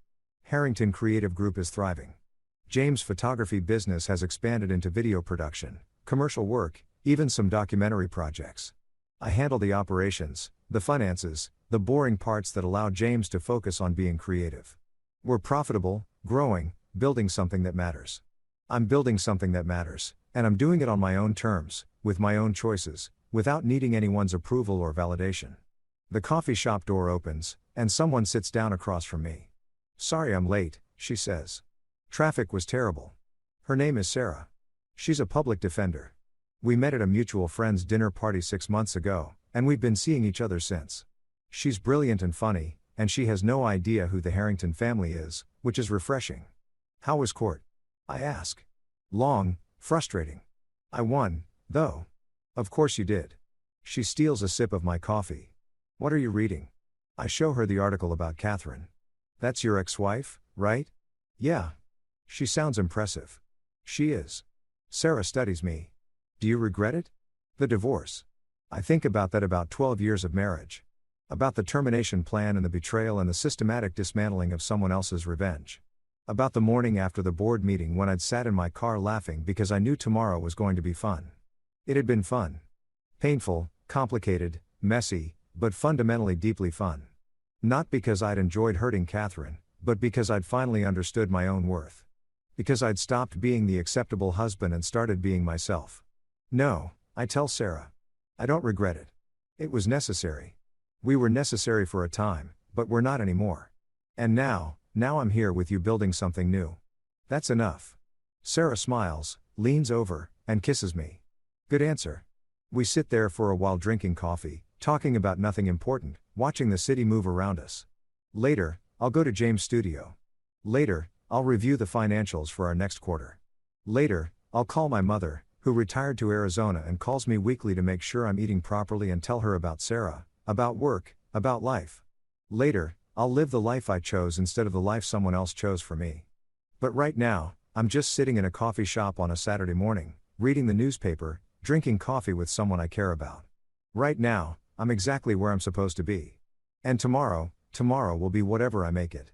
Harrington Creative Group is thriving. James' photography business has expanded into video production, commercial work, even some documentary projects. I handle the operations, the finances, the boring parts that allow James to focus on being creative. We're profitable, growing, building something that matters. I'm building something that matters, and I'm doing it on my own terms, with my own choices, without needing anyone's approval or validation. The coffee shop door opens, and someone sits down across from me. "Sorry I'm late," she says. "Traffic was terrible." Her name is Sarah. She's a public defender. We met at a mutual friend's dinner party 6 months ago, and we've been seeing each other since. She's brilliant and funny, and she has no idea who the Harrington family is, which is refreshing. "How was court?" I ask. "Long, frustrating. I won, though." "Of course you did." She steals a sip of my coffee. "What are you reading?" I show her the article about Catherine. "That's your ex-wife, right?" "Yeah." She sounds impressive. She is. Sarah studies me. "Do you regret it?" "The divorce. I think about that about 12 years of marriage. About the termination plan and the betrayal and the systematic dismantling of someone else's revenge. About the morning after the board meeting when I'd sat in my car laughing because I knew tomorrow was going to be fun. It had been fun. Painful, complicated, messy, but fundamentally deeply fun. Not because I'd enjoyed hurting Catherine, but because I'd finally understood my own worth. Because I'd stopped being the acceptable husband and started being myself. No, I tell Sarah. I don't regret it. It was necessary. We were necessary for a time, but we're not anymore. And now I'm here with you building something new. That's enough." Sarah smiles, leans over, and kisses me. Good answer. We sit there for a while drinking coffee, talking about nothing important, watching the city move around us. Later, I'll go to James' studio. Later, I'll review the financials for our next quarter. Later, I'll call my mother, who retired to Arizona and calls me weekly to make sure I'm eating properly, and tell her about Sarah, about work, about life. Later, I'll live the life I chose instead of the life someone else chose for me. But right now, I'm just sitting in a coffee shop on a Saturday morning, reading the newspaper, drinking coffee with someone I care about. Right now, I'm exactly where I'm supposed to be. And tomorrow will be whatever I make it.